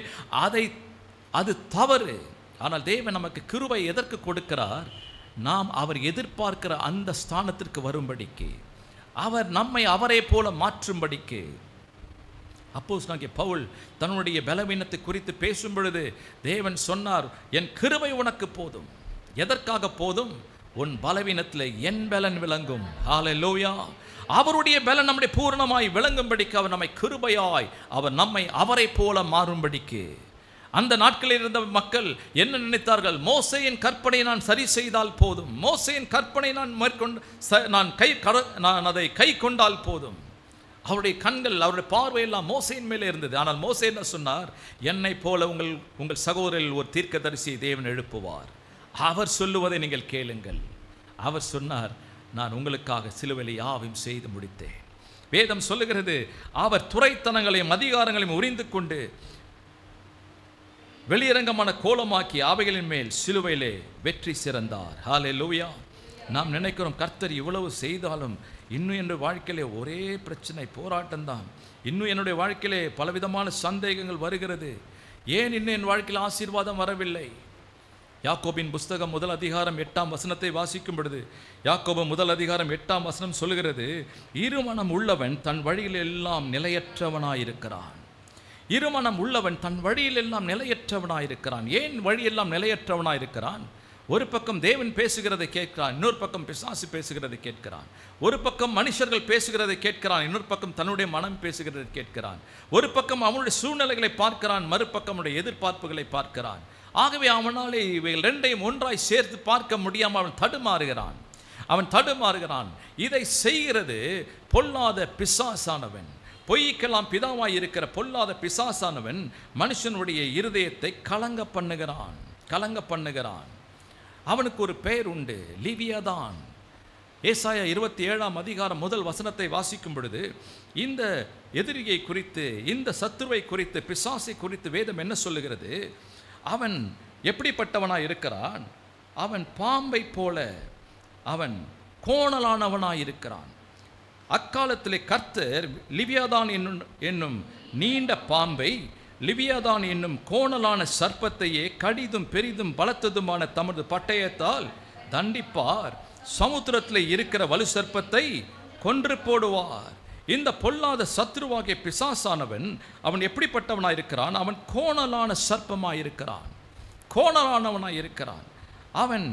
அது தவறு. ஆனால் தேவன் நமக்கு கிருபை எதற்கு கொடுக்கிறார்? நாம் அவர் எதிர்பார்க்கிற அந்த ஸ்தானத்திற்கு வரும்படிக்கு, அவர் நம்மை அவரை போல மாற்றும்படிக்கு. அப்போஸ்தலனாகிய பவுல் தன்னுடைய பலவீனத்தை குறித்து பேசும் பொழுது தேவன் சொன்னார், என் கிருபை உனக்கு போதும். எதற்காக போதும்? உன் பலவீனத்தில் என் பலன் விளங்கும். ஹல்லேலூயா. அவருடைய பலன் நம்முடைய பூரணமாய் விளங்கும்படிக்கு அவர் நம்மை கிருபையாய், அவர் நம்மை அவரை போல மாறும்படிக்கு. அந்த நாட்களில் இருந்த மக்கள் என்ன நினைத்தார்கள்? மோசேயின் கற்பனை நான் சரி செய்தால் போதும், மோசேயின் கற்பனை நான் அதை கை கொண்டால் போதும். அவருடைய கண்கள், அவருடைய பார்வையெல்லாம் மோசேயின் மேலே இருந்தது. ஆனால் மோசே என்ன சொன்னார்? என்னை போல உங்கள் சகோதரில் ஒரு தீர்க்கதரிசியை தேவன் எழுப்புவார், அவர் சொல்லுவதை நீங்கள் கேளுங்கள். அவர் சொன்னார், நான் உங்களுக்காக சிலுவையில் யாவையும் செய்து முடித்தேன். வேதம் சொல்லுகிறது, அவர் துரைத்தனங்களையும் அதிகாரங்களையும் உரிந்து கொண்டு வெளியரங்கமான கோலமாக்கி அவைகளின் மேல் சிலுவையிலே வெற்றி சிறந்தார். ஹல்லேலூயா. நாம் நினைக்கிறோம், கர்த்தர் இவ்வளவு செய்தாலும் இன்னும் என்னுடைய வாழ்க்கையிலே ஒரே பிரச்சனை, போராட்டம்தான். இன்னும் என்னுடைய வாழ்க்கையிலே பலவிதமான சந்தேகங்கள் வருகிறது. ஏன் இன்னும் என் வாழ்க்கையில் ஆசீர்வாதம் வரவில்லை? யாக்கோபின் புஸ்தகம் 1 அதிகாரம் 8ஆம் வசனத்தை வாசிக்கும் பொழுது, யாக்கோபு 1 அதிகாரம் 8ஆம் வசனம் சொல்லுகிறது, இருமனம் உள்ளவன் தன் வழியில் எல்லாம் நிலையற்றவனாயிருக்கிறான். இருமனம் உள்ளவன் தன் வழியில் எல்லாம் நிலையற்றவனாயிருக்கிறான். ஏன் வழியெல்லாம் நிலையற்றவனாயிருக்கிறான்? ஒரு பக்கம் தேவன் பேசுகிறதை கேட்கிறான், இன்னொரு பக்கம் பிசாசு பேசுகிறதை கேட்கிறான். ஒரு பக்கம் மனுஷர்கள் பேசுகிறதை கேட்கிறான், இன்னொரு பக்கம் தன்னுடைய மனம் பேசுகிறதை கேட்கிறான். ஒரு பக்கம் அவனுடைய சூழ்நிலைகளை பார்க்கிறான், மறுபக்கம் அவனுடைய எதிர்பார்ப்புகளை பார்க்கிறான். ஆகவே அவனாலே இவைகள் ரெண்டையும் ஒன்றாய் சேர்த்து பார்க்க முடியாமல் அவன் தடுமாறுகிறான். இதை செய்கிறது பொல்லாத பிசாசானவன். பொய்க்கெல்லாம் பிதாவாய் இருக்கிற பொல்லாத பிசாசானவன் மனுஷனுடைய இருதயத்தை கலங்க பண்ணுகிறான். அவனுக்கு ஒரு பெயர் உண்டு, லிவியாதான். ஏசாயா 27ஆம் அதிகாரம் 1 வசனத்தை வாசிக்கும் பொழுது இந்த எதிரியை குறித்து, இந்த சத்துருவை குறித்து, பிசாசை குறித்து வேதம் என்ன சொல்லுகிறது? அவன் எப்படிப்பட்டவனாய் இருக்கிறான்? அவன் பாம்பை போல, அவன் கோணலானவனாய் இருக்கிறான். அக்காலத்திலே கர்த்தர் லிவியாதான் என்னும் நீண்ட பாம்பை, லிவியாதான் என்னும் கோணலான சர்ப்பத்தையே கடிதும் பெரிதும் பலத்ததுமான தமது பட்டயத்தால் தண்டிப்பார். சமுத்திரத்தில் இருக்கிற வலு சர்ப்பத்தை கொன்று போடுவார். இந்த பொல்லாத சத்ருவாகிய பிசாசானவன் அவன் எப்படிப்பட்டவனாயிருக்கிறான்? அவன் கோணலான சர்ப்பமாயிருக்கிறான், கோணலானவனாயிருக்கிறான். அவன்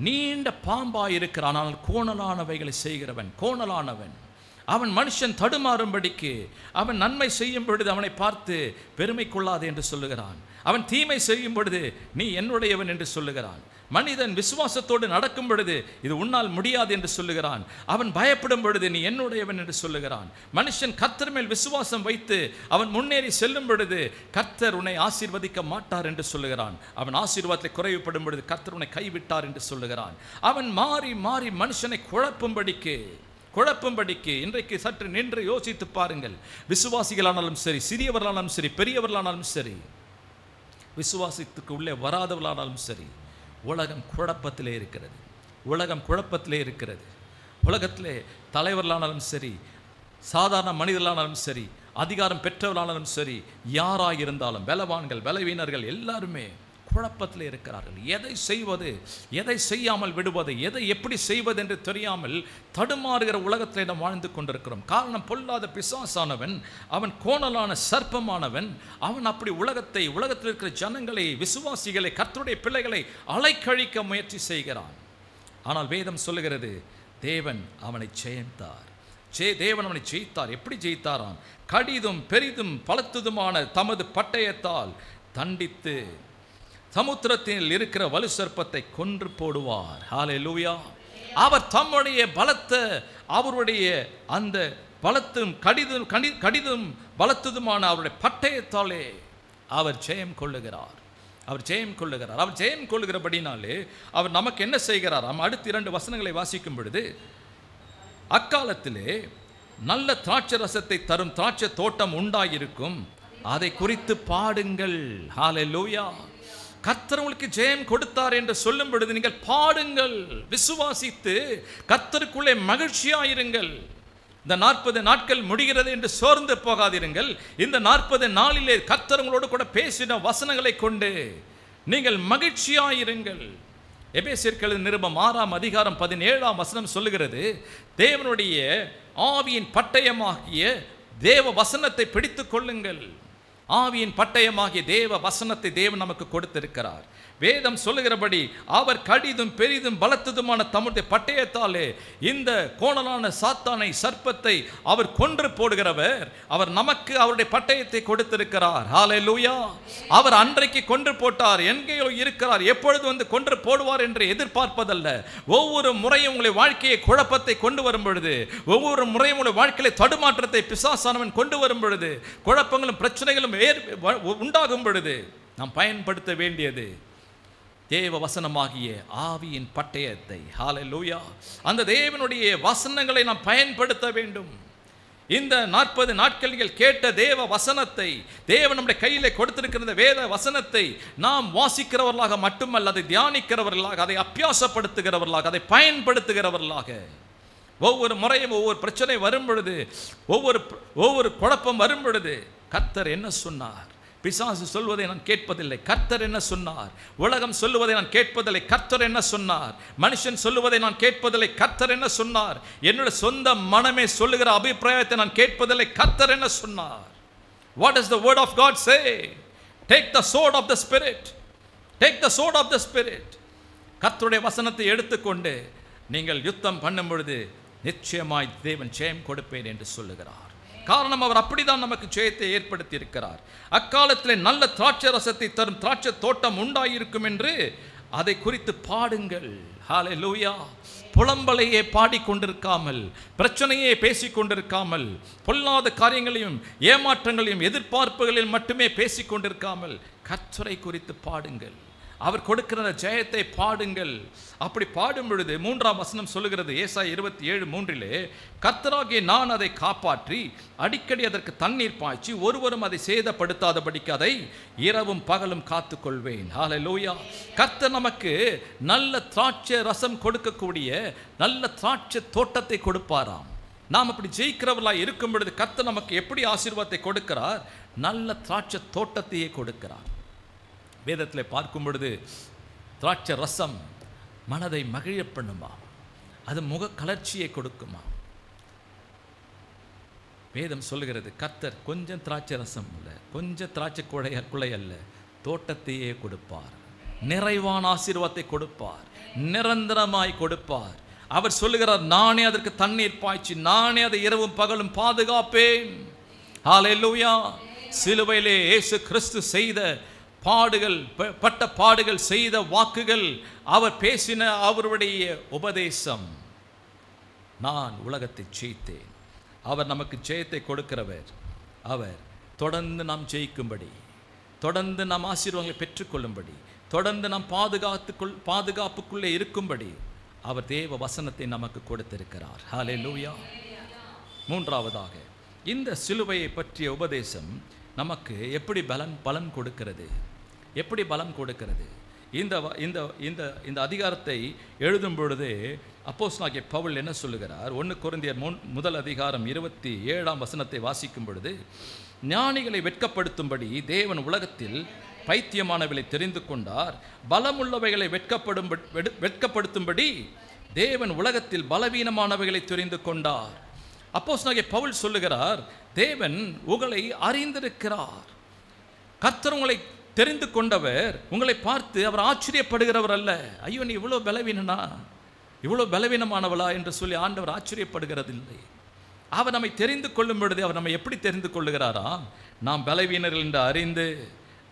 நீண்ட பாம்பாயிருக்கிறான், ஆனால் கோணலானவைகளை செய்கிறவன், கோணலானவன். அவன் மனுஷன் தடுமாறும்படிக்கு, அவன் நன்மை செய்யும் பொழுது அவனை பார்த்து பெருமை கொள்ளாது என்று சொல்லுகிறான். அவன் தீமை செய்யும் பொழுது நீ என்னுடையவன் என்று சொல்லுகிறான். மனிதன் விசுவாசத்தோடு நடக்கும் பொழுது இது உன்னால் முடியாது என்று சொல்லுகிறான். அவன் பயப்படும் பொழுது நீ என்னுடையவன் என்று சொல்லுகிறான். மனுஷன் கர்த்தர் மேல் விசுவாசம் வைத்து அவன் முன்னேறி செல்லும் பொழுது கர்த்தர் உன்னை ஆசீர்வதிக்க மாட்டார் என்று சொல்லுகிறான். அவன் ஆசீர்வாதத்தை குறைவுபடும் பொழுது கர்த்தர் உன்னை கைவிட்டார் என்று சொல்லுகிறான். அவன் மாறி மாறி மனுஷனை குழப்பும்படிக்கு இன்றைக்கு சற்று நின்று யோசித்து பாருங்கள். விசுவாசிகளானாலும் சரி, சிறியவர்களானாலும் சரி, பெரியவர்களானாலும் சரி, விசுவாசத்துக்கு உள்ளே வராதவர்களானாலும் சரி, உலகம் குழப்பத்திலே இருக்கிறது. உலகத்திலே தலைவர்களானாலும் சரி, சாதாரண மனிதர்களானாலும் சரி, அதிகாரம் பெற்றவர்களானாலும் சரி, யாராயிருந்தாலும், பலவான்கள் பலவீனர்கள் எல்லாருமே குழப்பத்தில் இருக்கிறார்கள். எதை செய்வது, எதை செய்யாமல் விடுவது, எதை எப்படி செய்வது என்று தெரியாமல் தடுமாறுகிற உலகத்தில் நாம் வாழ்ந்து கொண்டிருக்கிறோம். காரணம், பொல்லாத பிசாசானவன், அவன் கோணலான சர்ப்பமானவன். அவன் அப்படி உலகத்தில் இருக்கிற ஜனங்களை, விசுவாசிகளை, கர்த்தருடைய பிள்ளைகளை அலைக்கழிக்க முயற்சி செய்கிறான். ஆனால் வேதம் சொல்லுகிறது, தேவன் அவனை ஜெயித்தார். தேவன் அவனை ஜெயித்தார். எப்படி ஜெயித்தாராம்? கடிதும் பெரிதும் பலத்ததுமான தமது பட்டயத்தால் தண்டித்து சமுத்திரத்தில் இருக்கிற வலு சர்ப்பத்தை கொன்று போடுவார். ஹல்லேலூயா. அவர் தம்முடைய பலத்த, அவருடைய அந்த பலத்தும் கடிதும் பலத்ததுமான அவருடைய பட்டயத்தாலே அவர் ஜெயம் கொள்ளுகிறார். அவர் ஜெயம் கொள்ளுகிறார். அவர் ஜெயம் கொள்ளுகிறபடினாலே அவர் நமக்கு என்ன செய்கிறாராம்? அடுத்த 2 வசனங்களை வாசிக்கும் பொழுது, அக்காலத்திலே நல்ல திராட்சை ரசத்தை தரும் திராட்சை தோட்டம் உண்டாயிருக்கும், அதை குறித்து பாடுங்கள். ஹல்லேலூயா. கர்த்தர் உங்களுக்கு ஜெயம் கொடுத்தார் என்று சொல்லும் பொழுது நீங்கள் பாடுங்கள், விசுவாசித்து கர்த்தருக்குள்ளே மகிழ்ச்சியாயிருங்கள். இந்த 40 நாட்கள் முடிகிறது என்று சோர்ந்து போகாதிருங்கள். இந்த 40 நாளிலே கர்த்தர் உங்களோடு கூட பேசின வசனங்களை கொண்டு நீங்கள் மகிழ்ச்சியாயிருங்கள். எபேசியர் நிருபம் 6ஆம் அதிகாரம் 17ஆம் வசனம் சொல்லுகிறது, தேவனுடைய ஆவியின் பட்டயமாகிய தேவ வசனத்தை பிடித்துக் கொள்ளுங்கள். ஆவியின் பட்டயமாகிய தேவ வசனத்தை தேவன் நமக்கு கொடுத்திருக்கிறார். வேதம் சொல்லுகிறபடி அவர் கடிதும் பெரிதும் பலத்ததுமான தம்முடைய பட்டயத்தாலே இந்த கோணலான சாத்தானை, சர்ப்பத்தை அவர் கொன்று போடுகிறவர். அவர் நமக்கு அவருடைய பட்டயத்தை கொடுத்திருக்கிறார். ஹல்லேலூயா. அவர் அன்றைக்கு கொன்று போட்டார். எங்கேயோ இருக்கிறார், எப்பொழுது வந்து கொன்று போடுவார் என்று எதிர்பார்ப்பதல்ல. ஒவ்வொரு முறையும் உங்களுடைய வாழ்க்கையை குழப்பத்தை கொண்டு வரும் பொழுது, ஒவ்வொரு முறையும் உங்களுடைய வாழ்க்கையில தடுமாற்றத்தை பிசாசானவன் கொண்டு வரும் பொழுது, குழப்பங்களும் பிரச்சனைகளும் உண்டாகும் பொழுது நாம் பயன்படுத்த வேண்டியது தேவ வசனமாகிய ஆவியின் பட்டயத்தை. ஹல்லேலூயா. அந்த தேவனுடைய வசனங்களை நாம் பயன்படுத்த வேண்டும். இந்த 40 நாட்கள் நீங்கள் கேட்ட தேவ வசனத்தை, தேவன் நம்முடைய கையில் கொடுத்திருக்கிற வேத வசனத்தை நாம் வாசிக்கிறவர்களாக மட்டுமல்ல, அதை தியானிக்கிறவர்களாக, அதை அபியாசப்படுத்துகிறவர்களாக, அதை பயன்படுத்துகிறவர்களாக, ஒவ்வொரு முறையும் ஒவ்வொரு பிரச்சனை வரும் பொழுது, ஒவ்வொரு குழப்பம் வரும் பொழுது கர்த்தர் என்ன சொன்னார்? பிசாசு சொல்வதை நான் கேட்பதில்லை, கர்த்தர் என்ன சொன்னார்? உலகம் சொல்லுவதை நான் கேட்பதில்லை, கர்த்தர் என்ன சொன்னார்? மனுஷன் சொல்லுவதை நான் கேட்பதில்லை, கர்த்தர் என்ன சொன்னார்? என்னுடைய சொந்த மனமே சொல்லுகிற அபிப்பிராயத்தை நான் கேட்பதில்லை, கர்த்தர் என்ன சொன்னார்? What does the word of God say? Take the sword of the spirit. Take the sword of the spirit. கர்த்தருடைய வசனத்தை எடுத்துக்கொண்டு நீங்கள் யுத்தம் பண்ணும் பொழுது நிச்சயமாய் தேவன் ஜெயம் கொடுப்பேன் என்று சொல்லுகிறார். காரணம், அவர் அப்படிதான் நமக்கு ஜெயத்தை ஏற்படுத்தி இருக்கிறார். அக்காலத்திலே நல்ல திராட்சை ரசத்தை தரும் திராட்சை தோட்டம் உண்டாயிருக்கும் என்று அதை குறித்து பாடுங்கள். ஹல்லேலூயா. புலம்பலையே பாடிக்கொண்டிருக்காமல், பிரச்சனையே பேசிக்கொண்டிருக்காமல், பொல்லாத காரியங்களையும் ஏமாற்றங்களையும் எதிர்பார்ப்புகளில் மட்டுமே பேசிக்கொண்டிருக்காமல் கர்த்தரை குறித்து பாடுங்கள். அவர் கொடுக்கிற ஜெயத்தை பாடுங்கள். அப்படி பாடும் பொழுது 3ஆம் வசனம் சொல்லுகிறது, ஏசாயா 27:3, கர்த்தராகிய நான் அதை காப்பாற்றி அடிக்கடி அதற்கு தண்ணீர் பாய்ச்சி ஒருவரும் அதை சேதப்படுத்தாதபடிக்கு அதை இரவும் பகலும் காத்துக்கொள்வேன். ஹல்லேலூயா. கர்த்தர் நமக்கு நல்ல திராட்சை ரசம் கொடுக்கக்கூடிய நல்ல திராட்சை தோட்டத்தை கொடுப்பாராம். நாம் அப்படி ஜெயிக்கிறவர்களாக இருக்கும் பொழுது கர்த்தர் நமக்கு எப்படி ஆசீர்வாதத்தை கொடுக்கிறார்? நல்ல திராட்சை தோட்டத்தையே கொடுக்கிறார். வேதத்தில் பார்க்கும் பொழுது திராட்சை ரசம் மனதை மகிழ பண்ணுமா, அது முக கலர்ச்சியை கொடுக்குமா. வேதம் சொல்லுகிறது, கர்த்தர் கொஞ்சம் திராட்சை ரசம் இல்லை, கொஞ்சம் திராட்சை குலை அல்ல, தோட்டத்தையே கொடுப்பார். நிறைவான ஆசீர்வாதத்தை கொடுப்பார், நிரந்தரமாய் கொடுப்பார். அவர் சொல்லுகிறார், நானே அதற்கு தண்ணீர் பாய்ச்சி நானே அதை இரவும் பகலும் பாதுகாப்பேன். ஹல்லேலூயா. சிலுவையிலே இயேசு கிறிஸ்து செய்த பாடுகள், பட்ட பாடுகள், செய்த வாக்குகள், அவர் பேசின அவருடைய உபதேசம், நான் உலகத்தை ஜெயித்தேன். அவர் நமக்கு ஜெயத்தை கொடுக்கிறவர். அவர் தொடர்ந்து நாம் ஜெயிக்கும்படி, தொடர்ந்து நாம் ஆசீர்வாதங்களை பெற்றுக்கொள்ளும்படி, தொடர்ந்து நாம் பாதுகாப்புக்குள்ளே இருக்கும்படி அவர் தேவ வசனத்தை நமக்கு கொடுத்திருக்கிறார். ஹல்லேலூயா. 3ஆவதாக, இந்த சிலுவையை பற்றிய உபதேசம் நமக்கு எப்படி பலன் கொடுக்கிறது? எப்படி பலம் கொடுக்கிறது? இந்த அதிகாரத்தை எழுதும் பொழுது அப்போஸ்தலனாகிய பவுல் என்ன சொல்லுகிறார்? 1 கொரிந்தியர் 1 அதிகாரம் 27ஆம் வசனத்தை வாசிக்கும் பொழுது, ஞானிகளை வெட்கப்படுத்தும்படி தேவன் உலகத்தில் பைத்தியமானவைகளை தெரிந்து கொண்டார், பலமுள்ளவைகளை வெட்கப்படுத்தும்படி தேவன் உலகத்தில் பலவீனமானவைகளை தெரிந்து கொண்டார். அப்போஸ்தலனாகிய பவுல் சொல்லுகிறார், தேவன் உங்களை அறிந்திருக்கிறார். கர்த்தர் உங்களை தெரிந்து கொண்டவர். உங்களை பார்த்து அவர் ஆச்சரியப்படுகிறவர் அல்ல. ஐயோ, நீ இவ்வளோ பலவீனனா, இவ்வளோ பலவீனமானவளா என்று சொல்லி ஆண்டவர் ஆச்சரியப்படுகிறதில்லை. அவர் நம்மை தெரிந்து கொள்ளும் பொழுது அவர் நம்மை எப்படி தெரிந்து கொள்ளுகிறாரா? நாம் பலவீனர்கள் என்று அறிந்து,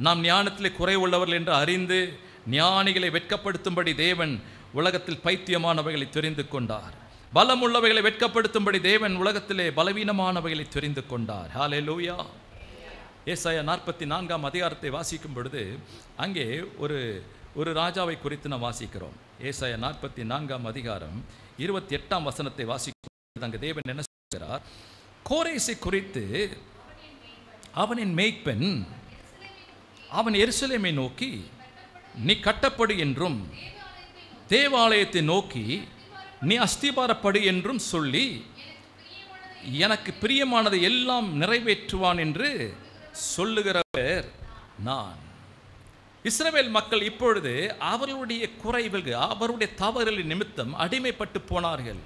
நாம் ஞானத்திலே குறைவுள்ளவர்கள் என்று அறிந்து, ஞானிகளை வெட்கப்படுத்தும்படி தேவன் உலகத்தில் பைத்தியமானவைகளை தெரிந்து கொண்டார். பலம் உள்ளவைகளை வெட்கப்படுத்தும்படி தேவன் உலகத்திலே பலவீனமானவைகளை தெரிந்து கொண்டார். ஹல்லேலூயா. ஏசாயா 44ஆம் அதிகாரத்தை வாசிக்கும் பொழுது அங்கே ஒரு ராஜாவை குறித்து நாம் வாசிக்கிறோம். ஏசாயா 44ஆம் அதிகாரம் 28ஆம் வசனத்தை வாசிக்கும் பொழுது அங்கே தேவன் என்ன சொல்கிறார்? கோரேசை குறித்து, அவனின் மேய்ப்பன், அவன் எருசலேமை நோக்கி நீ கட்டப்படு என்றும், தேவாலயத்தை நோக்கி நீ அஸ்திபாரப்படு என்றும் சொல்லி எனக்கு பிரியமானதை எல்லாம் நிறைவேற்றுவான் என்று சொல்லுகிறவர் நான். இஸ்ரவேல் மக்கள் இப்பொழுது அவர்களுடைய குறைவுகள், அவருடைய தவறுகளின் நிமித்தம் அடிமைப்பட்டு போனார்கள்.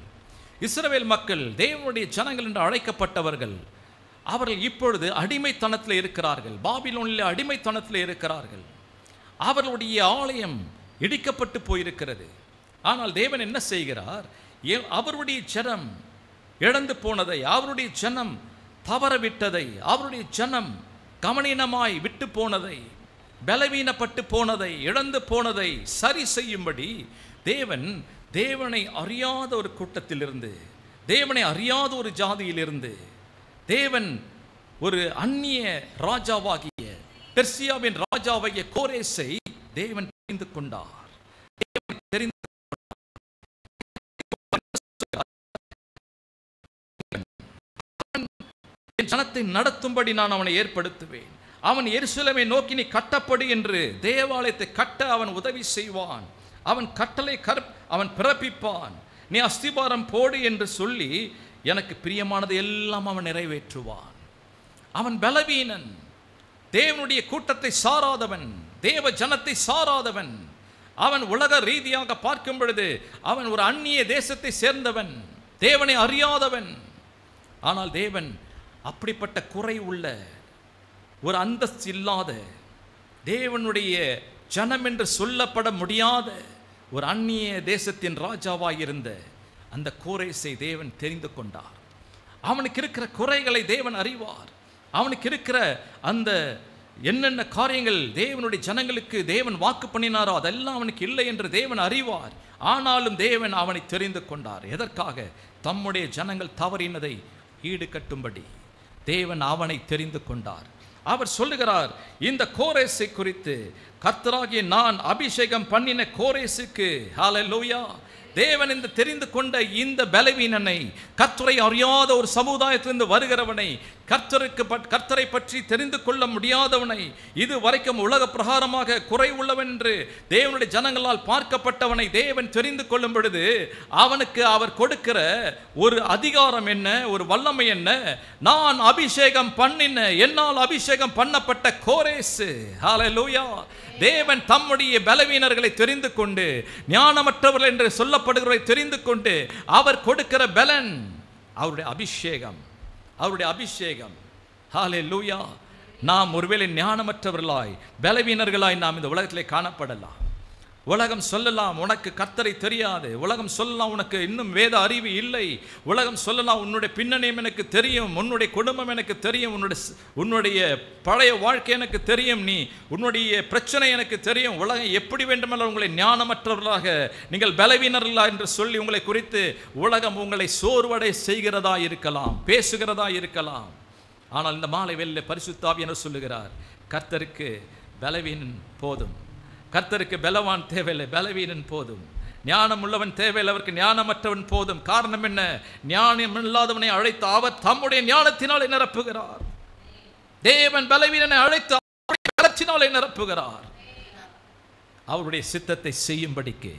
இஸ்ரவேல் மக்கள் தேவனுடைய ஜனங்கள் என்று அழைக்கப்பட்டவர்கள். அவர்கள் இப்பொழுது அடிமைத்தனத்தில் இருக்கிறார்கள், பாபிலோனில் அடிமைத்தனத்தில் இருக்கிறார்கள். அவர்களுடைய ஆலயம் இடிக்கப்பட்டு போயிருக்கிறது. ஆனால் தேவன் என்ன செய்கிறார்? அவருடைய ஜனம் இழந்து போனதை, அவருடைய ஜனம் தவறவிட்டதை, அவருடைய ஜனம் கவனீனமாய் விட்டு போனதை, பலவீனப்பட்டு போனதை, இழந்து போனதை சரி செய்யும்படி தேவனை அறியாத ஒரு கூட்டத்திலிருந்து, தேவனை அறியாத ஒரு ஜாதியிலிருந்து தேவன் ஒரு அந்நிய ராஜாவாகிய பெர்சியாவின் ராஜாவாகிய கோரேசை தேவன் தெரிந்து கொண்டார். என் ஜனத்தை நடத்தும்படி நான் அவனை ஏற்படுத்துவேன். அவன் எருசலேமை நோக்கி நீ கட்டப்படு என்று, தேவாலயத்தை கட்ட அவன் உதவி செய்வான். அவன் கட்டளை அவன் பிறப்பிப்பான். நீ அஸ்திபாரம் போடு என்று சொல்லி எனக்கு பிரியமானது எல்லாம் அவன் நிறைவேற்றுவான். அவன் பலவீனன், தேவனுடைய கூட்டத்தை சாராதவன், தேவ ஜனத்தை சாராதவன். அவன் உலக ரீதியாக பார்க்கும் பொழுது அவன் ஒரு அந்நிய தேசத்தை சேர்ந்தவன், தேவனை அறியாதவன். ஆனால் தேவன் அப்படிப்பட்ட குறை உள்ள, ஒரு அந்தஸ்து இல்லாத, தேவனுடைய ஜனம் என்று சொல்லப்பட முடியாத ஒரு அந்நிய தேசத்தின் ராஜாவாயிருந்த அந்த கோரேசை தேவன் தெரிந்து கொண்டார். அவனுக்கு இருக்கிற குறைகளை தேவன் அறிவார். அவனுக்கு இருக்கிற அந்த என்னென்ன காரியங்கள் தேவனுடைய ஜனங்களுக்கு தேவன் வாக்கு பண்ணினாரோ அதெல்லாம் அவனுக்கு இல்லை என்று தேவன் அறிவார். ஆனாலும் தேவன் அவனை தெரிந்து கொண்டார். எதற்காக? தம்முடைய ஜனங்கள் தவறினதை ஈடுகட்டும்படி தேவன் அவனை தெரிந்து கொண்டார். அவர் சொல்லுகிறார், இந்த கோரேசை குறித்து, கர்த்தராகிய நான் அபிஷேகம் பண்ணின கோரேசுக்கு, ஹல்லேலூயா, தேவன் இந்த தெரிந்து கொண்ட இந்த பலவீனனை, கர்த்தரை அறியாத ஒரு சமுதாயத்திலிருந்து வருகிறவனை, கர்த்தரை பற்றி தெரிந்து கொள்ள முடியாதவனை, இது வரைக்கும் உலக பிரகாரமாக குறை உள்ளவன் என்று தேவனுடைய ஜனங்களால் பார்க்கப்பட்டவனை தேவன் தெரிந்து கொள்ளும் பொழுது அவனுக்கு அவர் கொடுக்கிற ஒரு அதிகாரம் என்ன, ஒரு வல்லமை என்ன? நான் அபிஷேகம் பண்ணின, என்னால் அபிஷேகம் பண்ணப்பட்ட கோரேசு, ஹல்லேலூயா. தேவன் தம்முடைய பலவீனர்களை தெரிந்து கொண்டு, ஞானமற்றவர்கள் என்று சொல்லப்படுகிறவரை தெரிந்து கொண்டு அவர் கொடுக்கிற பலன் அவருடைய அபிஷேகம், அவருடைய அபிஷேகம். ஹல்லேலூயா. நாம் ஒருவேளை ஞானமற்றவர்களாய், பலவீனர்களாய் நாம் இந்த உலகத்திலே காணப்படலாம். உலகம் சொல்லலாம் உனக்கு கர்த்தரை தெரியாது, உலகம் சொல்லலாம் உனக்கு இன்னும் வேத அறிவு இல்லை, உலகம் சொல்லலாம் உன்னுடைய பின்னணியும் எனக்கு தெரியும், உன்னுடைய குடும்பம் எனக்கு தெரியும், உன்னுடைய பழைய வாழ்க்கை எனக்கு தெரியும், நீ உன்னுடைய பிரச்சனை எனக்கு தெரியும், உலகம் எப்படி வேண்டுமென்றால் உங்களை ஞானமற்றவர்களாக, நீங்கள் பலவீனர்களா என்று சொல்லி உங்களை குறித்து உலகம் உங்களை சோர்வடை செய்கிறதா இருக்கலாம், பேசுகிறதா இருக்கலாம். ஆனால் இந்த மாலை வேளையிலே பரிசுத்த ஆவியானவர் சொல்லுகிறார், கர்த்தருக்கு பலவீனன் போதும், கர்த்தருக்கு பலவான் தேவையில்லை, பலவீனன் போதும். ஞானம் உள்ளவன் தேவையில்லை, அவருக்கு ஞானமற்றவன் போதும். காரணம் என்ன? ஞானம் இல்லாதவனை அழைத்து அவர் தம்முடைய ஞானத்தினாலே நிரப்புகிறார். தேவன் பலவீனனை அழைத்து பலத்தினாலே நிரப்புகிறார், அவருடைய சித்தத்தை செய்யும்படிக்கு.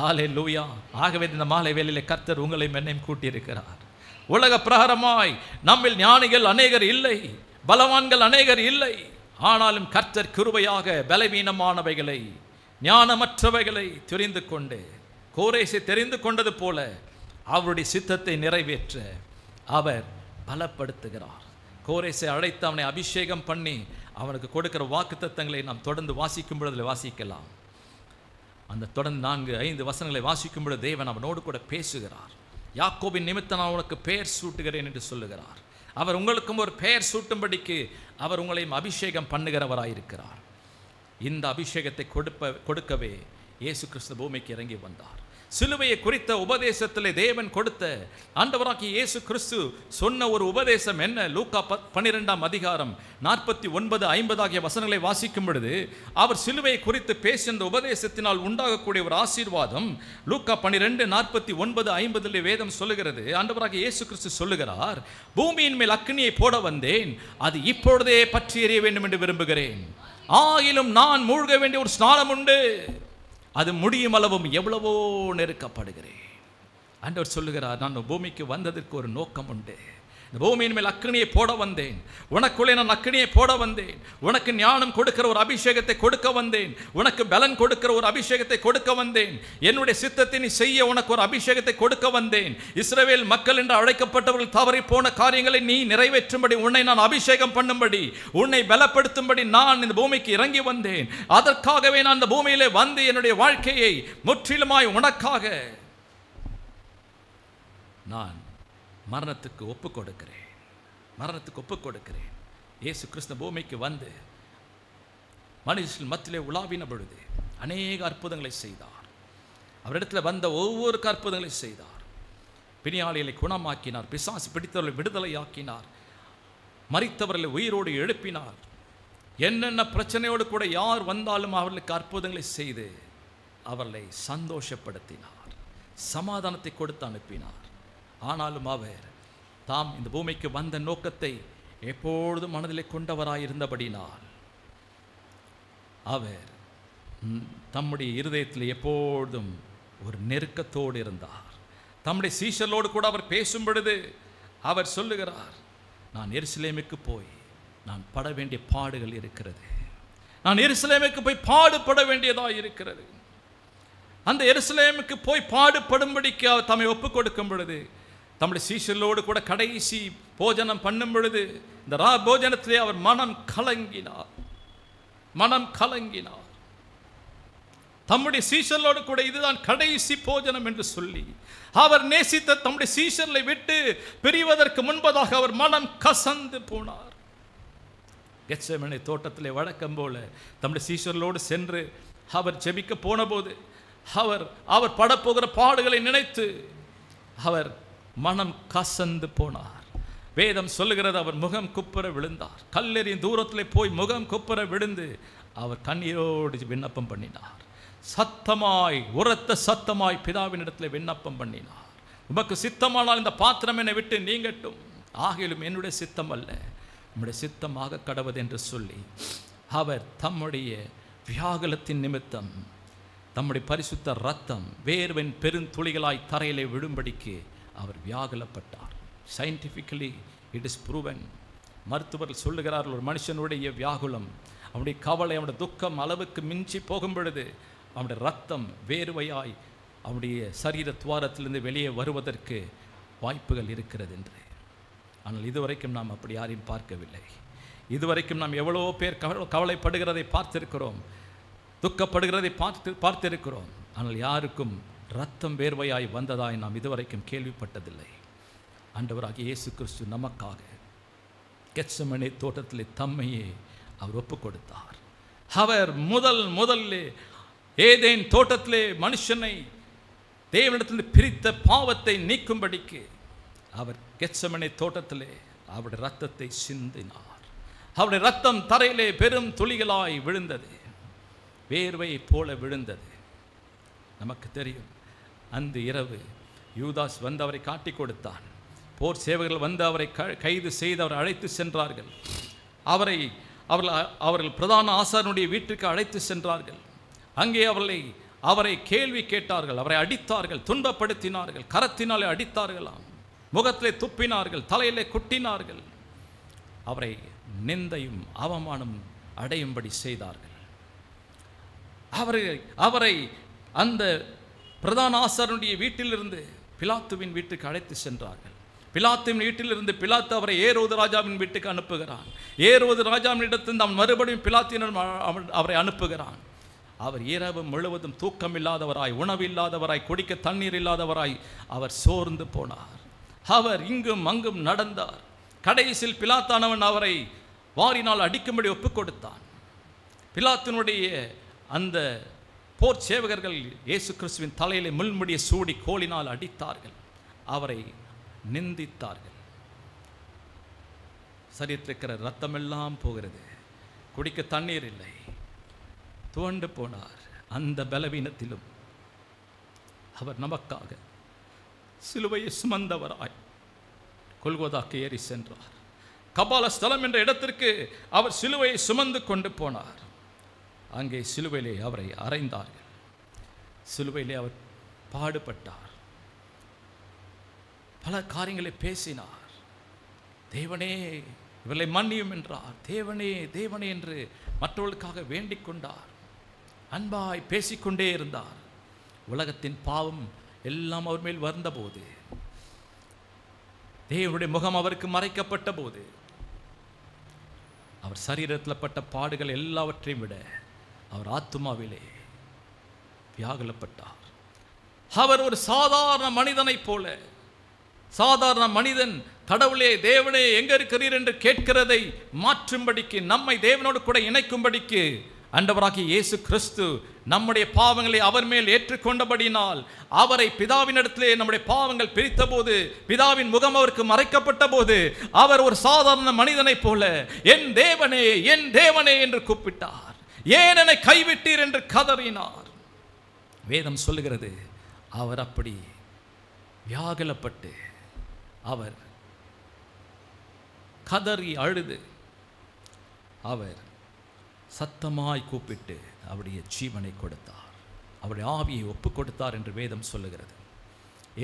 ஹல்லேலூயா. ஆகவே இந்த மாலை வேளையிலே கர்த்தர் உங்களை என்னையும் கூட்டியிருக்கிறார். உலக பிரகாரமாய் நம்மில் ஞானிகள் அநேகர் இல்லை, பலவான்கள் அநேகர் இல்லை. ஆனாலும் கர்த்தர் கிருபையாக பலவீனமானவைகளை, ஞானமற்றவைகளை தெரிந்து கொண்டு, கோரேசை தெரிந்து கொண்டது போல அவருடைய சித்தத்தை நிறைவேற்ற அவர் பலப்படுத்துகிறார். கோரேசை அழைத்து அவனை அபிஷேகம் பண்ணி அவனுக்கு கொடுக்கிற வாக்குத்தத்தங்களை நாம் தொடர்ந்து வாசிக்கும் பொழுது வாசிக்கலாம். அந்த தொடர்ந்து 4-5 வசனங்களை வாசிக்கும் பொழுது தேவன் அவனோடு கூட பேசுகிறார். யாக்கோபின் நிமித்தம் நான் உனக்கு பெயர் சூட்டுகிறேன் என்று சொல்லுகிறார். அவர் உங்களுக்கும் ஒரு பெயர் சூட்டும்படிக்கு அவர் உங்களையும் அபிஷேகம் பண்ணுகிறவராயிருக்கிறார். இந்த அபிஷேகத்தை கொடுக்கவே இயேசு கிறிஸ்து பூமிக்கு இறங்கி வந்தார். சிலுவையை குறித்த உபதேசத்திலே தேவன் கொடுத்த ஆண்டவராகிய இயேசு கிறிஸ்து சொன்ன ஒரு உபதேசம் என்ன? லூக்கா 12ஆம் அதிகாரம் 49, 50 ஆகிய வசனங்களை வாசிக்கும் பொழுது அவர் சிலுவையை குறித்து பேசிய உபதேசத்தினால் உண்டாகக்கூடிய ஒரு ஆசீர்வாதம் லூக்கா 12, 49, 50 வேதம் சொல்லுகிறது. ஆண்டவராகிய இயேசு கிறிஸ்து சொல்லுகிறார், பூமியின் மேல் அக்கினியை போட வந்தேன், அது இப்பொழுதே பற்றி எறிய வேண்டும் என்று விரும்புகிறேன். ஆயிலும் நான் மூழ்க வேண்டிய ஒரு ஸ்நானம் உண்டு, அது முடியும் அளவும் எவ்வளவோ நெருக்கப்படுகிறேன். ஆண்டவர் சொல்லுகிறார், நான் பூமிக்கு வந்ததற்கு ஒரு நோக்கம் உண்டு. இந்த பூமியின் மேல் அக்கினியை போட வந்தேன், உனக்குள்ளே நான் அக்கினியை போட வந்தேன், உனக்கு ஞானம் கொடுக்கிற ஒரு அபிஷேகத்தை கொடுக்க வந்தேன், உனக்கு பலன் கொடுக்கிற ஒரு அபிஷேகத்தை கொடுக்க வந்தேன், என்னுடைய சித்தத்தை நீ செய்ய உனக்கு ஒரு அபிஷேகத்தை கொடுக்க வந்தேன். இஸ்ரவேல் மக்கள் என்று அழைக்கப்பட்டவர்கள் தவறி போன காரியங்களை நீ நிறைவேற்றும்படி, உன்னை நான் அபிஷேகம் பண்ணும்படி, உன்னை பலப்படுத்தும்படி நான் இந்த பூமிக்கு இறங்கி வந்தேன். அதற்காகவே நான் இந்த பூமியிலே வந்து என்னுடைய வாழ்க்கையை முற்றிலுமாய் உனக்காக நான் மரணத்துக்கு ஒப்புக் கொடுக்கிறேன். இயேசு கிறிஸ்து பூமிக்கு வந்து மனுஷன் மத்தியிலே உலாவின பொழுது அநேக அற்புதங்களை செய்தார். அவரிடத்தில் வந்த ஒவ்வொரு அற்புதங்களை செய்தார். பிணியாளிகளை குணமாக்கினார், பிசாசு பிடித்தவர்களை விடுதலையாக்கினார், மரித்தவர்களை உயிரோடு எழுப்பினார். என்னென்ன பிரச்சனையோடு கூட யார் வந்தாலும் அவர்களுக்கு அற்புதங்களை செய்து அவர்களை சந்தோஷப்படுத்தினார், சமாதானத்தை கொடுத்து அனுப்பினார். ஆனாலும் அவர் தாம் இந்த பூமிக்கு வந்த நோக்கத்தை எப்பொழுதும் மனதிலே கொண்டவராயிருந்தபடினால் அவர் தம்முடைய இருதயத்தில் எப்பொழுதும் ஒரு நெருக்கத்தோடு இருந்தார். தம்முடைய சீஷர்களோடு கூட அவர் பேசும் பொழுது அவர் சொல்லுகிறார், நான் எருசலேமுக்கு போய் நான் பட வேண்டிய பாடுகள் இருக்கிறது, நான் எருசலேமுக்கு போய் பாடுபட வேண்டியதாக இருக்கிறது. அந்த எருசலேமுக்கு போய் பாடுபடும்படிக்கு அவர் தம்மை ஒப்புக் கொடுக்கும் பொழுது தம்முடைய சீஷர்களோடு கூட கடைசி போஜனம் பண்ணும் பொழுது இந்த போஜனத்திலே அவர் மனம் கலங்கினார். தம்முடைய சீஷர்களோடு கூட இதுதான் கடைசி போஜனம் என்று சொல்லி அவர் நேசித்த தம்முடைய சீஷர்களை விட்டு பிரிவதற்கு முன்பதாக அவர் மனம் கசந்து போனார். கெத்செமனே தோட்டத்திலே வழக்கம் போல தம்முடைய சீஷர்களோடு சென்று அவர் ஜெபிக்க போன போது அவர் படப்போகிற பாடுகளை நினைத்து அவர் மனம் கசந்து போனார். வேதம் சொல்லுகிறது, அவர் முகம் குப்புற விழுந்தார். கல்லெறியும் தூரத்தில் போய் முகம் குப்புற விழுந்து அவர் கண்ணீரோடு விண்ணப்பம் பண்ணினார். உரத்த சத்தமாய் பிதாவினிடத்தில் விண்ணப்பம் பண்ணினார். உமக்கு சித்தமானால் இந்த பாத்திரம் என்னை விட்டு நீங்கட்டும், ஆகிலும் என்னுடைய சித்தம் அல்ல நம்முடைய சித்தமாக கடவது என்று சொல்லி அவர் தம்முடைய வியாகுலத்தின் நிமித்தம் தம்முடைய பரிசுத்த ரத்தம் வேர்வின் பெருந்துளிகளாய் தரையிலே விழும்படிக்கு அவர் வியாகுலப்பட்டார். Scientifically it is proven. மருத்துவர்கள் சொல்லுகிறார்கள், ஒரு மனுஷனுடைய வியாகுலம், அவனுடைய கவலை, அவனுடைய துக்கம் அளவுக்கு மிஞ்சி போகும் பொழுது அவனுடைய ரத்தம் வேர்வையாய் அவனுடைய சரீர துவாரத்திலிருந்து வெளியே வருவதற்கு வாய்ப்புகள் இருக்கிறது என்று. ஆனால் இதுவரைக்கும் நாம் அப்படி யாரையும் பார்க்கவில்லை. இதுவரைக்கும் நாம் எவ்வளோ பேர் கவலைப்படுகிறதை பார்த்திருக்கிறோம், துக்கப்படுகிறதை பார்த்திருக்கிறோம். ஆனால் யாருக்கும் ரத்தம் வேர்வையாய் வந்ததாய் நாம் இதுவரைக்கும் கேள்விப்பட்டதில்லை. ஆண்டவராகிய இயேசு கிறிஸ்து நமக்காக கெத்செமனே தோட்டத்திலே தம்மையே அவர் ஒப்புக் கொடுத்தார். அவர் முதல்ல ஏதேன் தோட்டத்திலே மனுஷனை தேவனிடத்தில் பிரித்த பாவத்தை நீக்கும்படிக்கு அவர் கெத்செமனே தோட்டத்திலே அவருடைய ரத்தத்தை சிந்தினார். அவருடைய ரத்தம் தரையிலே பெரும் துளிகளாய் விழுந்தது, வேர்வை போல விழுந்தது. நமக்கு தெரியும், அந்த இரவு யூதாஸ் வந்து அவரை காட்டி கொடுத்தான். போர் சேவகர்கள் வந்து அவரை கைது செய்து அவரை அழைத்து சென்றார்கள். அவர்கள் பிரதான ஆசாரனுடைய வீட்டுக்கு அழைத்து சென்றார்கள். அங்கே அவரை கேள்வி கேட்டார்கள், அவரை அடித்தார்கள், துன்பப்படுத்தினார்கள், கரத்தினாலே அடித்தார்களாம், முகத்திலே துப்பினார்கள், தலையிலே குட்டினார்கள், அவரை நிந்தையும் அவமானம் அடையும்படி செய்தார்கள். அவரை அந்த பிரதான ஆசாரனுடைய வீட்டிலிருந்து பிலாத்துவின் வீட்டுக்கு அழைத்து சென்றார்கள். பிலாத்துவின் வீட்டிலிருந்து பிலாத்து அவரை ஏரோது ராஜாவின் வீட்டுக்கு அனுப்புகிறான். ஏரோது ராஜாவின் இடத்திலிருந்து அவன் மறுபடியும் பிலாத்தினர் அவரை அனுப்புகிறான். அவர் இரவு முழுவதும் தூக்கமில்லாதவராய், உணவில்லாதவராய், குடிக்க தண்ணீர் இல்லாதவராய் அவர் சோர்ந்து போனார். அவர் இங்கும் அங்கும் நடந்தார். கடைசியில் பிலாத்தானவன் அவரை வாரினால் அடிக்கும்படி ஒப்புக் கொடுத்தான். பிலாத்தினுடைய அந்த போர் சேவகர்கள் இயேசு கிறிஸ்துவின் தலையிலே முள்முடியை சூடி கோலினால் அடித்தார்கள், அவரை நிந்தித்தார்கள். சரீரத்தில் இருக்கிற ரத்தமெல்லாம் போகிறது, குடிக்க தண்ணீர் இல்லை, துவண்டு போனார். அந்த பலவீனத்திலும் அவர் நமக்காக சிலுவையை சுமந்தவராய் கொல்கோதாக்கு ஏறி சென்றார். கபால ஸ்தலம் என்ற இடத்திற்கு அவர் சிலுவையை சுமந்து கொண்டு போனார். அங்கே சிலுவையிலே அவரை அறைந்தார்கள். சிலுவையிலே அவர் பாடுபட்டார், பல காரியங்களை பேசினார். தேவனே இவர்களை மன்னியும் என்றார். தேவனே தேவனே என்று மற்றவர்களுக்காக வேண்டிக் கொண்டார். அன்பாய் பேசிக்கொண்டே இருந்தார். உலகத்தின் பாவம் எல்லாம் அவர் மேல் வந்தபோது, தேவனுடைய முகம் அவருக்கு மறைக்கப்பட்ட போது, அவர் சரீரத்தில் பட்ட பாடுகள் எல்லாவற்றையும் விட அவர் ஆத்துமாவிலே வியாகுலப்பட்டார். அவர் ஒரு சாதாரண மனிதனைப் போல, சாதாரண மனிதன் கடவுளே தேவனே எங்க இருக்கிறீர் என்று கேட்கிறதை மாற்றும்படிக்கு, நம்மை தேவனோடு கூட இணைக்கும்படிக்கு ஆண்டவராகிய இயேசு கிறிஸ்து நம்முடைய பாவங்களை அவர் மேல் ஏற்றுக்கொண்டபடினால், அவரை பிதாவினிடத்திலே நம்முடைய பாவங்கள் பிரித்த போது, பிதாவின் முகம் அவருக்கு மறைக்கப்பட்ட போது, அவர் ஒரு சாதாரண மனிதனைப் போல என் தேவனே என் தேவனே என்று கூப்பிட்டார். ஏன் என்னை கைவிட்டீர் என்று கதறினார். வேதம் சொல்லுகிறது, அவர் அப்படி வியாகுலப்பட்டு அவர் கதறி அழுது அவர் சத்தமாய் கூப்பிட்டு அவருடைய ஜீவனை கொடுத்தார், அவருடைய ஆவியை ஒப்பு கொடுத்தார் என்று வேதம் சொல்லுகிறது.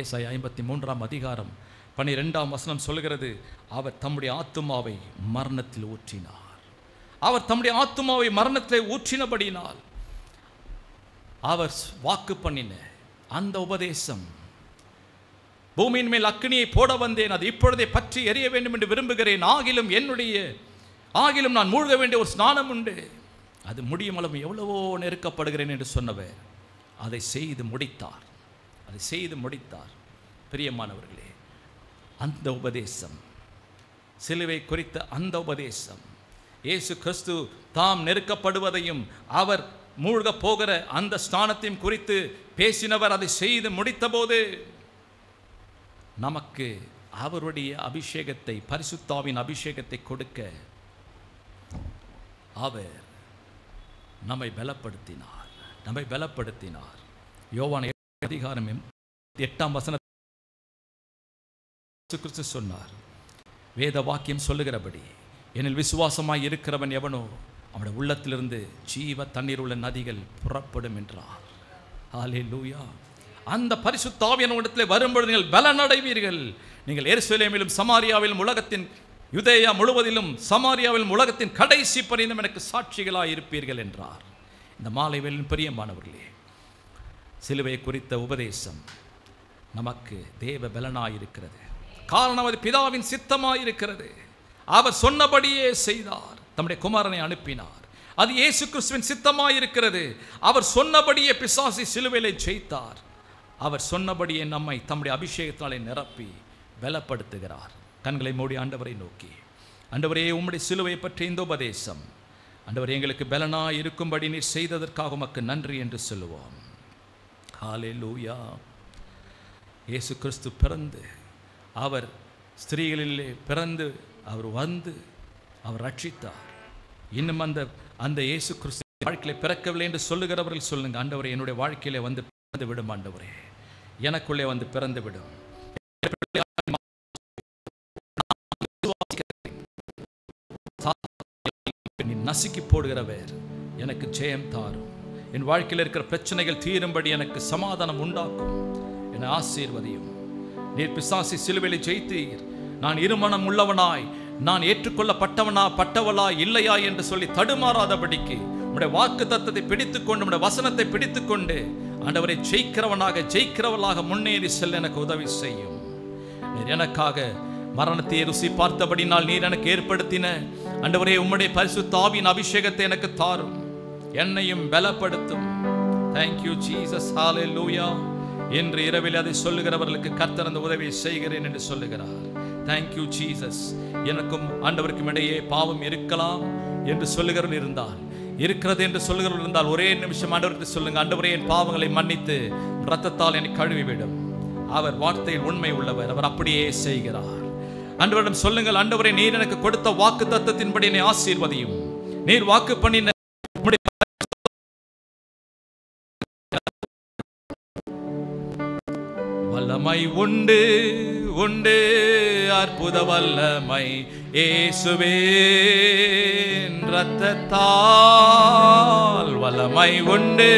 ஏசாயா 53ஆம் அதிகாரம் 12ஆம் வசனம் சொல்லுகிறது, அவர் தம்முடைய ஆத்துமாவை மரணத்தில் ஊற்றினார். அவர் தம்முடைய ஆத்துமாவை மரணத்திலே ஊற்றினபடினால் அவர் வாக்கு பண்ணின அந்த உபதேசம், பூமியின் மேல் அக்கினியை போட வந்தேன், அது இப்பொழுதே பற்றி எரிய வேண்டும் என்று விரும்புகிறேன், ஆகிலும் நான் மூழ்க வேண்டிய ஒரு ஸ்நானம் உண்டு, அது முடியும் அளவு எவ்வளவோ நெருக்கப்படுகிறேன் என்று சொன்னவர் அதை செய்து முடித்தார். அதை செய்து முடித்தார். பிரியமானவர்களே, அந்த உபதேசம், சிலுவை குறித்த அந்த உபதேசம், இயேசு கிறிஸ்து தாம் நெருக்கப்படுவதையும் அவர் மூழ்க போகிற அந்த ஸ்நானத்தையும் குறித்து பேசினவர் அதை செய்து முடித்த போது, நமக்கு அவருடைய அபிஷேகத்தை, பரிசுத்தாவின் அபிஷேகத்தை கொடுக்க அவர் நம்மை பலப்படுத்தினார். யோவான் 8 அதிகாரம் 8ஆம் வசனத்தில் சொன்னார், வேத வாக்கியம் சொல்லுகிறபடி, என்னில் விசுவாசமாய் இருக்கிறவன் எவனோ அவனுடைய உள்ளத்திலிருந்து ஜீவ தண்ணீர் உள்ள நதிகள் புறப்படும் என்றார். ஹல்லேலூயா. அந்த பரிசுத்த ஆவியானவரிடத்திலே வரும்பொழுது நீங்கள் பலனடைவீர்கள். நீங்கள் எருசலேமிலும் சமாரியாவிலும் உலகத்தின் யூதேயா முழுவதிலும் சமாரியாவிலும் உலகத்தின் கடைசி பரியந்தம் எனக்கு சாட்சிகளாய் இருப்பீர்கள் என்றார். இந்த மாலை வேளையில் பிரியமானவர்களே, சிலுவை குறித்த உபதேசம் நமக்கு தேவ பலனாயிருக்கிறது. காரணம் அது பிதாவின் சித்தமாயிருக்கிறது. அவர் சொன்னபடியே செய்தார், தம்முடைய குமாரனை அனுப்பினார். அது இயேசு கிறிஸ்துவின் சித்தமாயிருக்கிறது. அவர் சொன்னபடியே பிசாசை சிலுவையிலே ஜெயித்தார். அவர் சொன்னபடியே நம்மை தம்முடைய அபிஷேகத்தாலே நிரப்பி பலப்படுத்துகிறார். கண்களை மூடி ஆண்டவரை நோக்கி, ஆண்டவரே உம்முடைய சிலுவையை பற்றி இந்த உபதேசம் ஆண்டவரே எங்களுக்கு பலனாய் இருக்கும்படி நீர் செய்ததற்காக உமக்கு நன்றி என்று சொல்லுவோம். ஹல்லேலூயா. இயேசு கிறிஸ்து பிறந்து, அவர் ஸ்திரீகளிலே பிறந்து, அவர் வந்து அவர் ரட்சித்தார். இன்னும் அந்த இயேசு கிறிஸ்து வாழ்க்கையில பிறக்கவில்லை என்று சொல்லுகிறவர்கள் சொல்லுங்க, ஆண்டவரே என்னுடைய வாழ்க்கையிலே வந்து பிறந்து விடும், ஆண்டவரே எனக்குள்ளே வந்து பிறந்து விடும். நசுக்கி போடுகிறவர் எனக்கு ஜெயம் தாரும். என் வாழ்க்கையில் இருக்கிற பிரச்சனைகள் தீரும்படி எனக்கு சமாதானம் உண்டாக்கும். என்னை ஆசீர்வதியும். நீர் பிசாசை சிலுவையில் ஜெயித்தீர். நான் இருமனம் உள்ளவனாய், நான் ஏற்றுக்கொள்ளப்பட்டவளா இல்லையா என்று சொல்லி தடுமாறாதபடிக்கு உம்முடைய வாக்கு தத்தத்தை பிடித்துக்கொண்டு, உம்முடைய வசனத்தை பிடித்துக்கொண்டு ஆண்டவரை ஜெயிக்கிறவளாக முன்னேறி செல்ல எனக்கு உதவி செய்யும். நீர் எனக்காக மரணத்தை ருசி பார்த்தபடினால் நீர் எனக்கு ஏற்படுத்தின ஆண்டவரே உம்முடைய பரிசுத்த ஆவியின் அபிஷேகத்தை எனக்கு தாரும். என்னையும் பலப்படுத்தும். Thank you Jesus. Hallelujah. இன்று இரவில் அதை சொல்லுகிறவர்களுக்கு கர்த்தர் அந்த உதவியை செய்கிறேன் என்று சொல்லுகிறார். Thank you Jesus. எனக்கும் ஆண்டவருக்கும் இடையே பாவம் இருக்கலாம் என்று சொல்லுகிறவர்கள் இருந்தால், இருக்கிறது என்று சொல்லுகிறவர்கள் இருந்தால், ஒரே நிமிஷம் ஆண்டவருக்கு சொல்லுங்க, ஆண்டவரே என் பாவங்களை மன்னித்து இரத்தத்தால் என்னை கழுவிவிடும். அவர் வார்த்தையில் உண்மை உள்ளவர், அவர் அப்படியே செய்கிறார். ஆண்டவரிடம் சொல்லுங்கள், ஆண்டவரே நீர் எனக்கு கொடுத்த வாக்கு தத்தத்தின்படி என்னை ஆசீர்வதியும். நீர் வாக்கு பண்ணின வல்லமை உண்டு உண்டு, அற்புத வல்லமை இயேசுவின் இரத்தத்தால் வல்லமை உண்டு.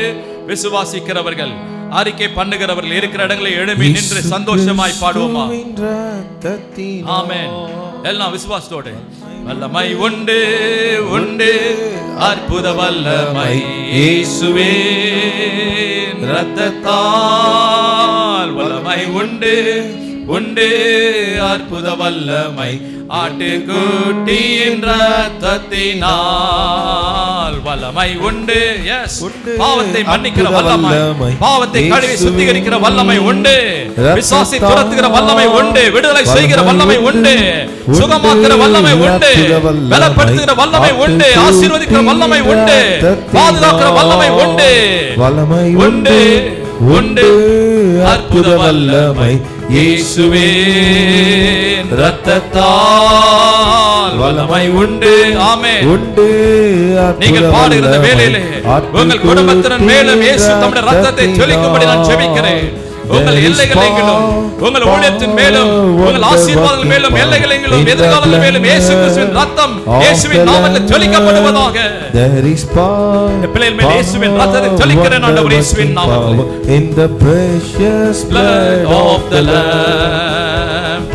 விசுவாசிக்கிறவர்கள், அறிக்கை பண்ணுகிறவர்கள் இருக்கிற இடங்களை எழுப்பி நின்று சந்தோஷமாய் பாடுவோமா? ஆமென். எல்லாம் விசுவாசத்தோடு. வல்லமை உண்டு உண்டு, அற்புத வல்லமை இயேசுவின் இரத்தத்தால் வல்லமை உண்டு உண்டு, அற்புத வல்லமை ஆட்டுக்குட்டியின் இரத்தத்தினால் வல்லமை உண்டு. எஸ், பாவத்தை மன்னிக்கிற வல்லமை, பாவத்தை கழுவி சுத்திகரிக்கிற வல்லமை உண்டு, பிசாசை துரத்துகிற வல்லமை உண்டு, விடுதலை செய்கிற வல்லமை உண்டு, சுகமாக்குற வல்லமை உண்டு, பலப்படுத்துகிற வல்லமை உண்டு, ஆசீர்வதிக்கிற வல்லமை உண்டு, பாதுகாக்கிற வல்லமை உண்டு, வல்லமை உண்டு உண்டு, அற்புத வல்லமை இயேசுவின் இரத்தத்தால் வல்லமை உண்டு. ஆமென். உண்டு. நீங்கள் பாடுகிற வேளையிலே உங்கள் குடும்பத்தினர் மேலும் இயேசு தம்முடைய இரத்தத்தை தெளிக்கும்படி நான் ஜெபிக்கிறேன். உங்கள் எல்லைகள் எங்கிலும், உங்கள் ஊழியத்தின் மேலும், உங்கள் ஆசீர்வாதங்கள் மேலும், எல்லைகள் எங்கிலும், எதிர்காலங்கள் மேலும் இயேசு கிறிஸ்துவின் இரத்தம் இயேசுவின் நாமத்தில் தெளிக்கப்படுவதாக. பிள்ளைகள் மேல் இயேசுவின் இரத்தத்தை தெளிக்கிறேன் ஆண்டவரே, இயேசுவின் நாமத்தில். In the precious blood of the Lamb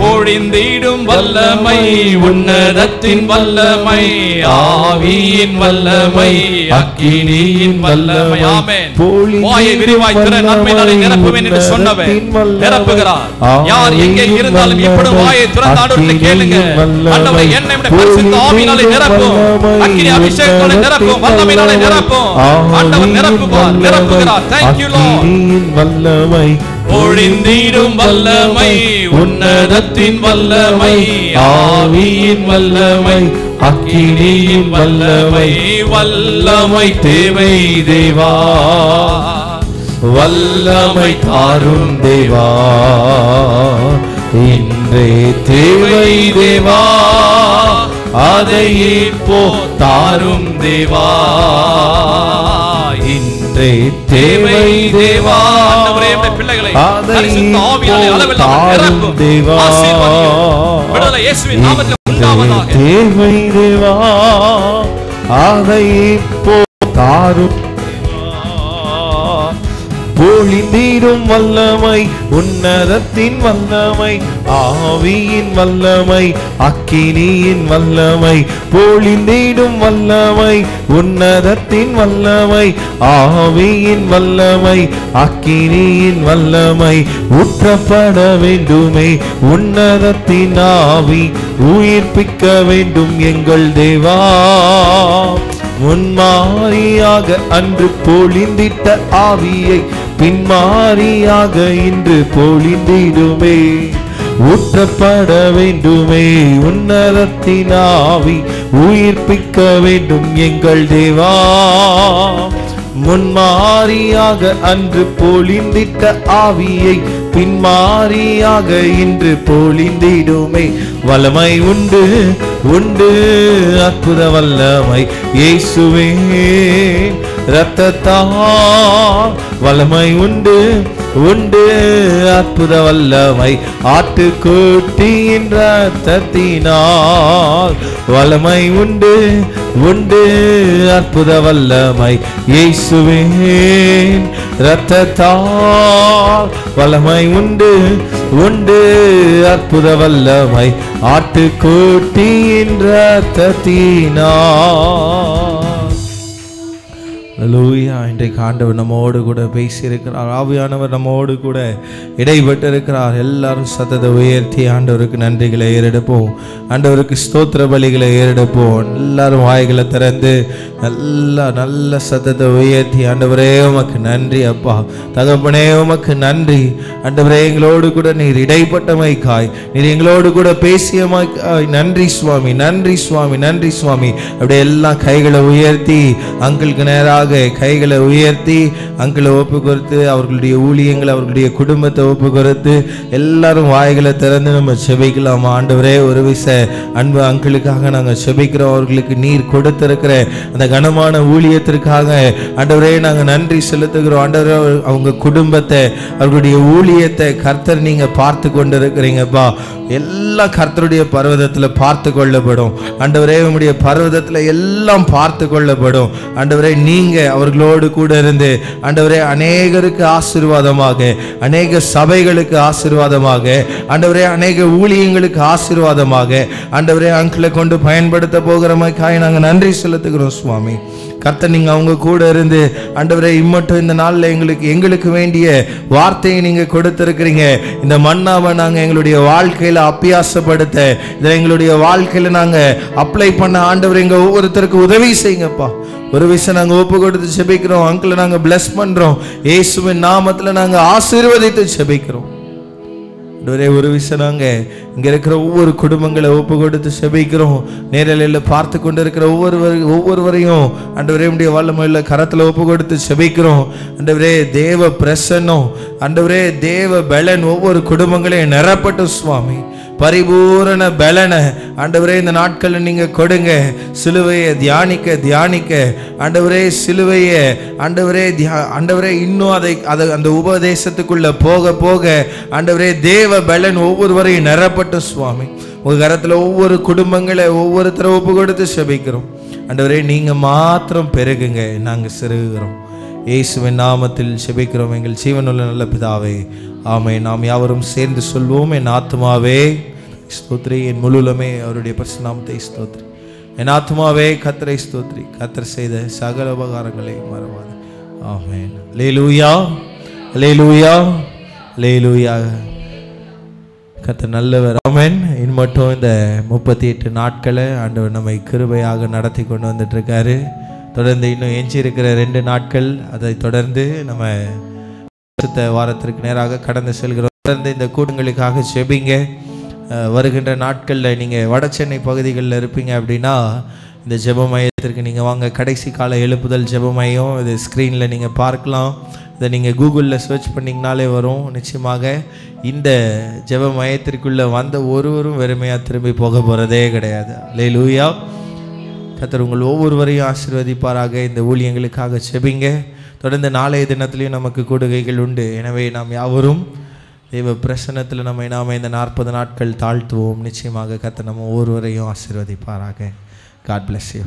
பொழிந்திடும் வல்லமை, உன்னதத்தின் வல்லமை, ஆவியின் வல்லமை, அக்கினியின் வல்லமை. ஆமென். வாயை விரிவாய் திற, நன்மையினாலே நிரப்புவேன் என்று சொன்னவர் நிரப்புகிறார். யார் எங்கே இருந்தாலும் இப்படி வாயை திறந்து ஆண்டவரை கேளுங்க. ஆண்டவரே என்னை பரிசுத்த ஆவியினாலே நிரப்பும், அக்கினி அபிஷேகத்தாலே நிரப்பும், வல்லமையினாலே நிரப்பும். ஆண்டவர் நிரப்புவார், நிரப்புகிறார். Thank you Lord. வல்லமை பொழிந்திடும் வல்லமை, உன்னதத்தின் வல்லமை, ஆவியின் வல்லமை, அக்கினியின் வல்லமை. வல்லமை தேவை தேவா, வல்லமை தாரும் தேவா, இன்றே தேவை தேவா, அதை இப்போ தாரும் தேவா, இன்றே தேவை தேவா. பிள்ளைகளை பரிசுத்த ஆவியாலே அளவில்லாமல் நிரப்பும், ஆசீர்வதியும். விடுதலை இயேசுவின் நாமத்தில் உண்டாவதாக. தேவை தேவா, அதை இப்போ தாரும். பொழிந்திடும் வல்லமை, உன்னதத்தின் வல்லமை, ஆவியின் வல்லமை, அக்கினியின் வல்லமை. பொழிந்திடும் வல்லமை, உன்னதத்தின் வல்லமை, ஆவியின் வல்லமை, அக்கினியின் வல்லமை. ஊற்றப்பட வேண்டுமே உன்னதத்தின் ஆவி, உயிர்ப்பிக்க வேண்டும் எங்கள் தேவா. முன்மாரியாக அன்று பொழிந்திட்ட ஆவியை பின்மாரியாக இன்று பொழிந்திடுமே. ஊற்றப்பட வேண்டுமே உன்னதத்தின் ஆவி, உயிர்ப்பிக்க வேண்டும் எங்கள் தேவா. முன்மாரியாக அன்று பொழிந்திட்ட ஆவியை பின்மாரியாக இன்று பொழிந்திடுமே. வல்லமை உண்டு உண்டு, அற்புத வல்லமை இயேசுவே இரத்தத்தால். வல்லமை உண்டு உண்டு, அற்புத வல்லமை ஆட்டுக்குட்டியின் இரத்தத்தினால். வல்லமை உண்டு உண்டு, அற்புத வல்லமை இயேசுவே இரத்தத்தால். வல்லமை உண்டு உண்டு, அற்புத வல்லமை ஆட்டுக்குட்டியின் இரத்தத்தினால். அல்லேலூயா. இன்றைக்கு ஆண்டவர் நம்மோடு கூட பேசியிருக்கிறார். ஆவியானவர் நம்மோடு கூட இடைப்பட்டு இருக்கிறார். எல்லாரும் சத்தத்தை உயர்த்தி ஆண்டவருக்கு நன்றிகளை ஏறெடுப்போம். ஆண்டவருக்கு ஸ்தோத்திர பலிகளை ஏறெடுப்போம். எல்லாரும் வாய்களை திறந்து நல்ல சத்தத்தை உயர்த்தி, ஆண்டவரே உமக்கு நன்றி அப்பா, தகப்பனே உமக்கு நன்றி ஆண்டவரே, எங்களோடு கூட நீர் இடைப்பட்டமைக்காய், நீர் எங்களோடு கூட பேசியமைக்காய் நன்றி சுவாமி, நன்றி சுவாமி, நன்றி சுவாமி. அப்படியே எல்லாம் கைகளை உயர்த்தி அங்கிளுக்கு நேராக கைகளை உயர்த்தி அங்கிளை ஒப்பு கொடுத்து, அவர்களுடைய ஊழியங்களை, அவர்களுடைய குடும்பத்தை ஒப்பு கொடுத்து எல்லாரும் வாய்களை திறந்து நம்ம செபிக்கலாம். ஆண்டவரே, ஒரு விச அன்பு அங்கிளுக்காக நாங்கள் செபிக்கிறோம். அவர்களுக்கு நீர் கொடுத்திருக்கிற அந்த கனமான ஊழியத்திற்காக ஆண்டவரே நாங்கள் நன்றி செலுத்துகிறோம். ஆண்டவரே, அவங்க குடும்பத்தை, அவர்களுடைய ஊழியத்தை கர்த்தர் நீங்க பார்த்து கொண்டு இருக்கிறீங்கப்பா. எல்லாம் கர்த்தருடைய பர்வதத்தில் பார்த்து கொள்ளப்படும். ஆண்டவரே, உம்முடைய பர்வதத்தில் எல்லாம் பார்த்து கொள்ளப்படும். ஆண்டவரே, நீங்க அவர்களோடு கூட இருந்து ஆண்டவரே அநேகருக்கு ஆசீர்வாதமாக, அநேக சபைகளுக்கு ஆசீர்வாதமாக, ஆண்டவரே அநேக ஊழியங்களுக்கு ஆசீர்வாதமாக ஆண்டவரே அங்கிளை கொண்டு பயன்படுத்த போகிற மாதிரி நாங்கள் நன்றி செலுத்துகிறோம் சுவாமி. கர்த்தர் நீங்க அவங்க கூட இருந்து ஆண்டவரே இம்மட்டும் இந்த நாளில் எங்களுக்கு வேண்டிய வார்த்தையை நீங்க கொடுத்திருக்கிறீங்க. இந்த மன்னாவை நாங்கள் எங்களுடைய வாழ்க்கையில அபியாசப்படுத்த, இதை எங்களுடைய வாழ்க்கையில நாங்க அப்ளை பண்ண ஆண்டவர் எங்க ஒவ்வொருத்தருக்கு உதவி செய்யுங்கப்பா. ஒரு விஷயம் நாங்கள் ஒப்பு கொடுத்து செபிக்கிறோம். அங்கிளை நாங்கள் பிளஸ் பண்றோம். இயேசுவின் நாமத்தில் நாங்கள் ஆசீர்வதித்து செபிக்கிறோம். ஒரு விஷயம் நாங்க இங்க இருக்கிற ஒவ்வொரு குடும்பங்களை ஒப்பு கொடுத்து செபிக்கிறோம். நேரலையில் பார்த்து கொண்டு இருக்கிற ஒவ்வொருவரையும் ஆண்டவரே வல்லமையுள்ள கரத்துல ஒப்பு கொடுத்து செபிக்கிறோம். ஆண்டவரே, தேவ பிரசன்னம், ஆண்டவரே தேவ பலன் ஒவ்வொரு குடும்பங்களையும் நிரப்பட்டும் சுவாமி. பரிபூரண பலனை ஆண்டவரே இந்த நாட்களில் நீங்க கொடுங்க. சிலுவையை தியானிக்க ஆண்டவரே, சிலுவையை ஆண்டவரே இன்னும் அதை அந்த உபதேசத்துக்குள்ள போக ஆண்டவரே தேவ பலன் ஒவ்வொருவரையும் நிரப்பட்டும் சுவாமி. உங்க கரத்துல ஒவ்வொரு குடும்பங்களை ஒவ்வொருத்தரை ஒப்பு கொடுத்து செபிக்கிறோம். ஆண்டவரே, நீங்க மாத்திரம் பெருகுங்க, நாங்க சிறுகிறோம். இயேசுவின் நாமத்தில் செபிக்கிறோம் எங்கள் ஜீவனுள்ள நல்ல பிதாவே, ஆமென். நாம் யாவரும் சேர்ந்து சொல்வோம், என் ஆத்துமாவே ஸ்தோத்ரி, என் முழுலமே அவருடைய பரிசுத்த நாமத்தை ஸ்தோத்ரி. என் ஆத்துமாவே கர்த்தரை ஸ்தோத்ரி, கர்த்தர் செய்த சகல உபகாரங்களை மறவாது. ஆமென். அல்லேலூயா, அல்லேலூயா, அல்லேலூயா. கர்த்தர் நல்லவர். ஆமென். இன்னும் இந்த 38 நாட்களை ஆண்டவர் நம்மை கிருபையாக நடத்தி கொண்டு வந்துட்டு இருக்காரு. தொடர்ந்து இன்னும் எஞ்சி இருக்கிற 2 நாட்கள், அதை தொடர்ந்து நம்ம வாரத்திற்கு நேராக கடந்து செல்கிறோம். தொடர்ந்து இந்த கூட்டங்களுக்காக செபிங்க. வருகின்ற நாட்களில் நீங்கள் வட சென்னை பகுதிகளில் இருப்பீங்க அப்படின்னா இந்த ஜெப மையத்திற்கு நீங்கள் வாங்க. கடைசி கால எழுப்புதல் ஜெப மையம், இது ஸ்க்ரீனில் நீங்கள் பார்க்கலாம். இதை நீங்கள் கூகுளில் சர்ச் பண்ணிங்கனாலே வரும். நிச்சயமாக இந்த ஜெப மையத்திற்குள்ளே வந்த ஒருவரும் வெறுமையாக திரும்பி போக போகிறதே கிடையாது. அல்லேலூயா. கர்த்தர் உங்கள் ஒவ்வொருவரையும் ஆசீர்வதிப்பாராக. இந்த ஊழியங்களுக்காக செபிங்க. தொடர்ந்து நாளைய தினத்திலையும் நமக்கு கூடுகைகள் உண்டு. எனவே நாம் யாவரும் தேவ பிரசன்னத்தில் நாம இந்த 40 நாட்கள் தாழ்த்துவோம். நிச்சயமாக கர்த்தர் நம்ம ஒவ்வொருவரையும் ஆசீர்வதிப்பாராக. God bless you.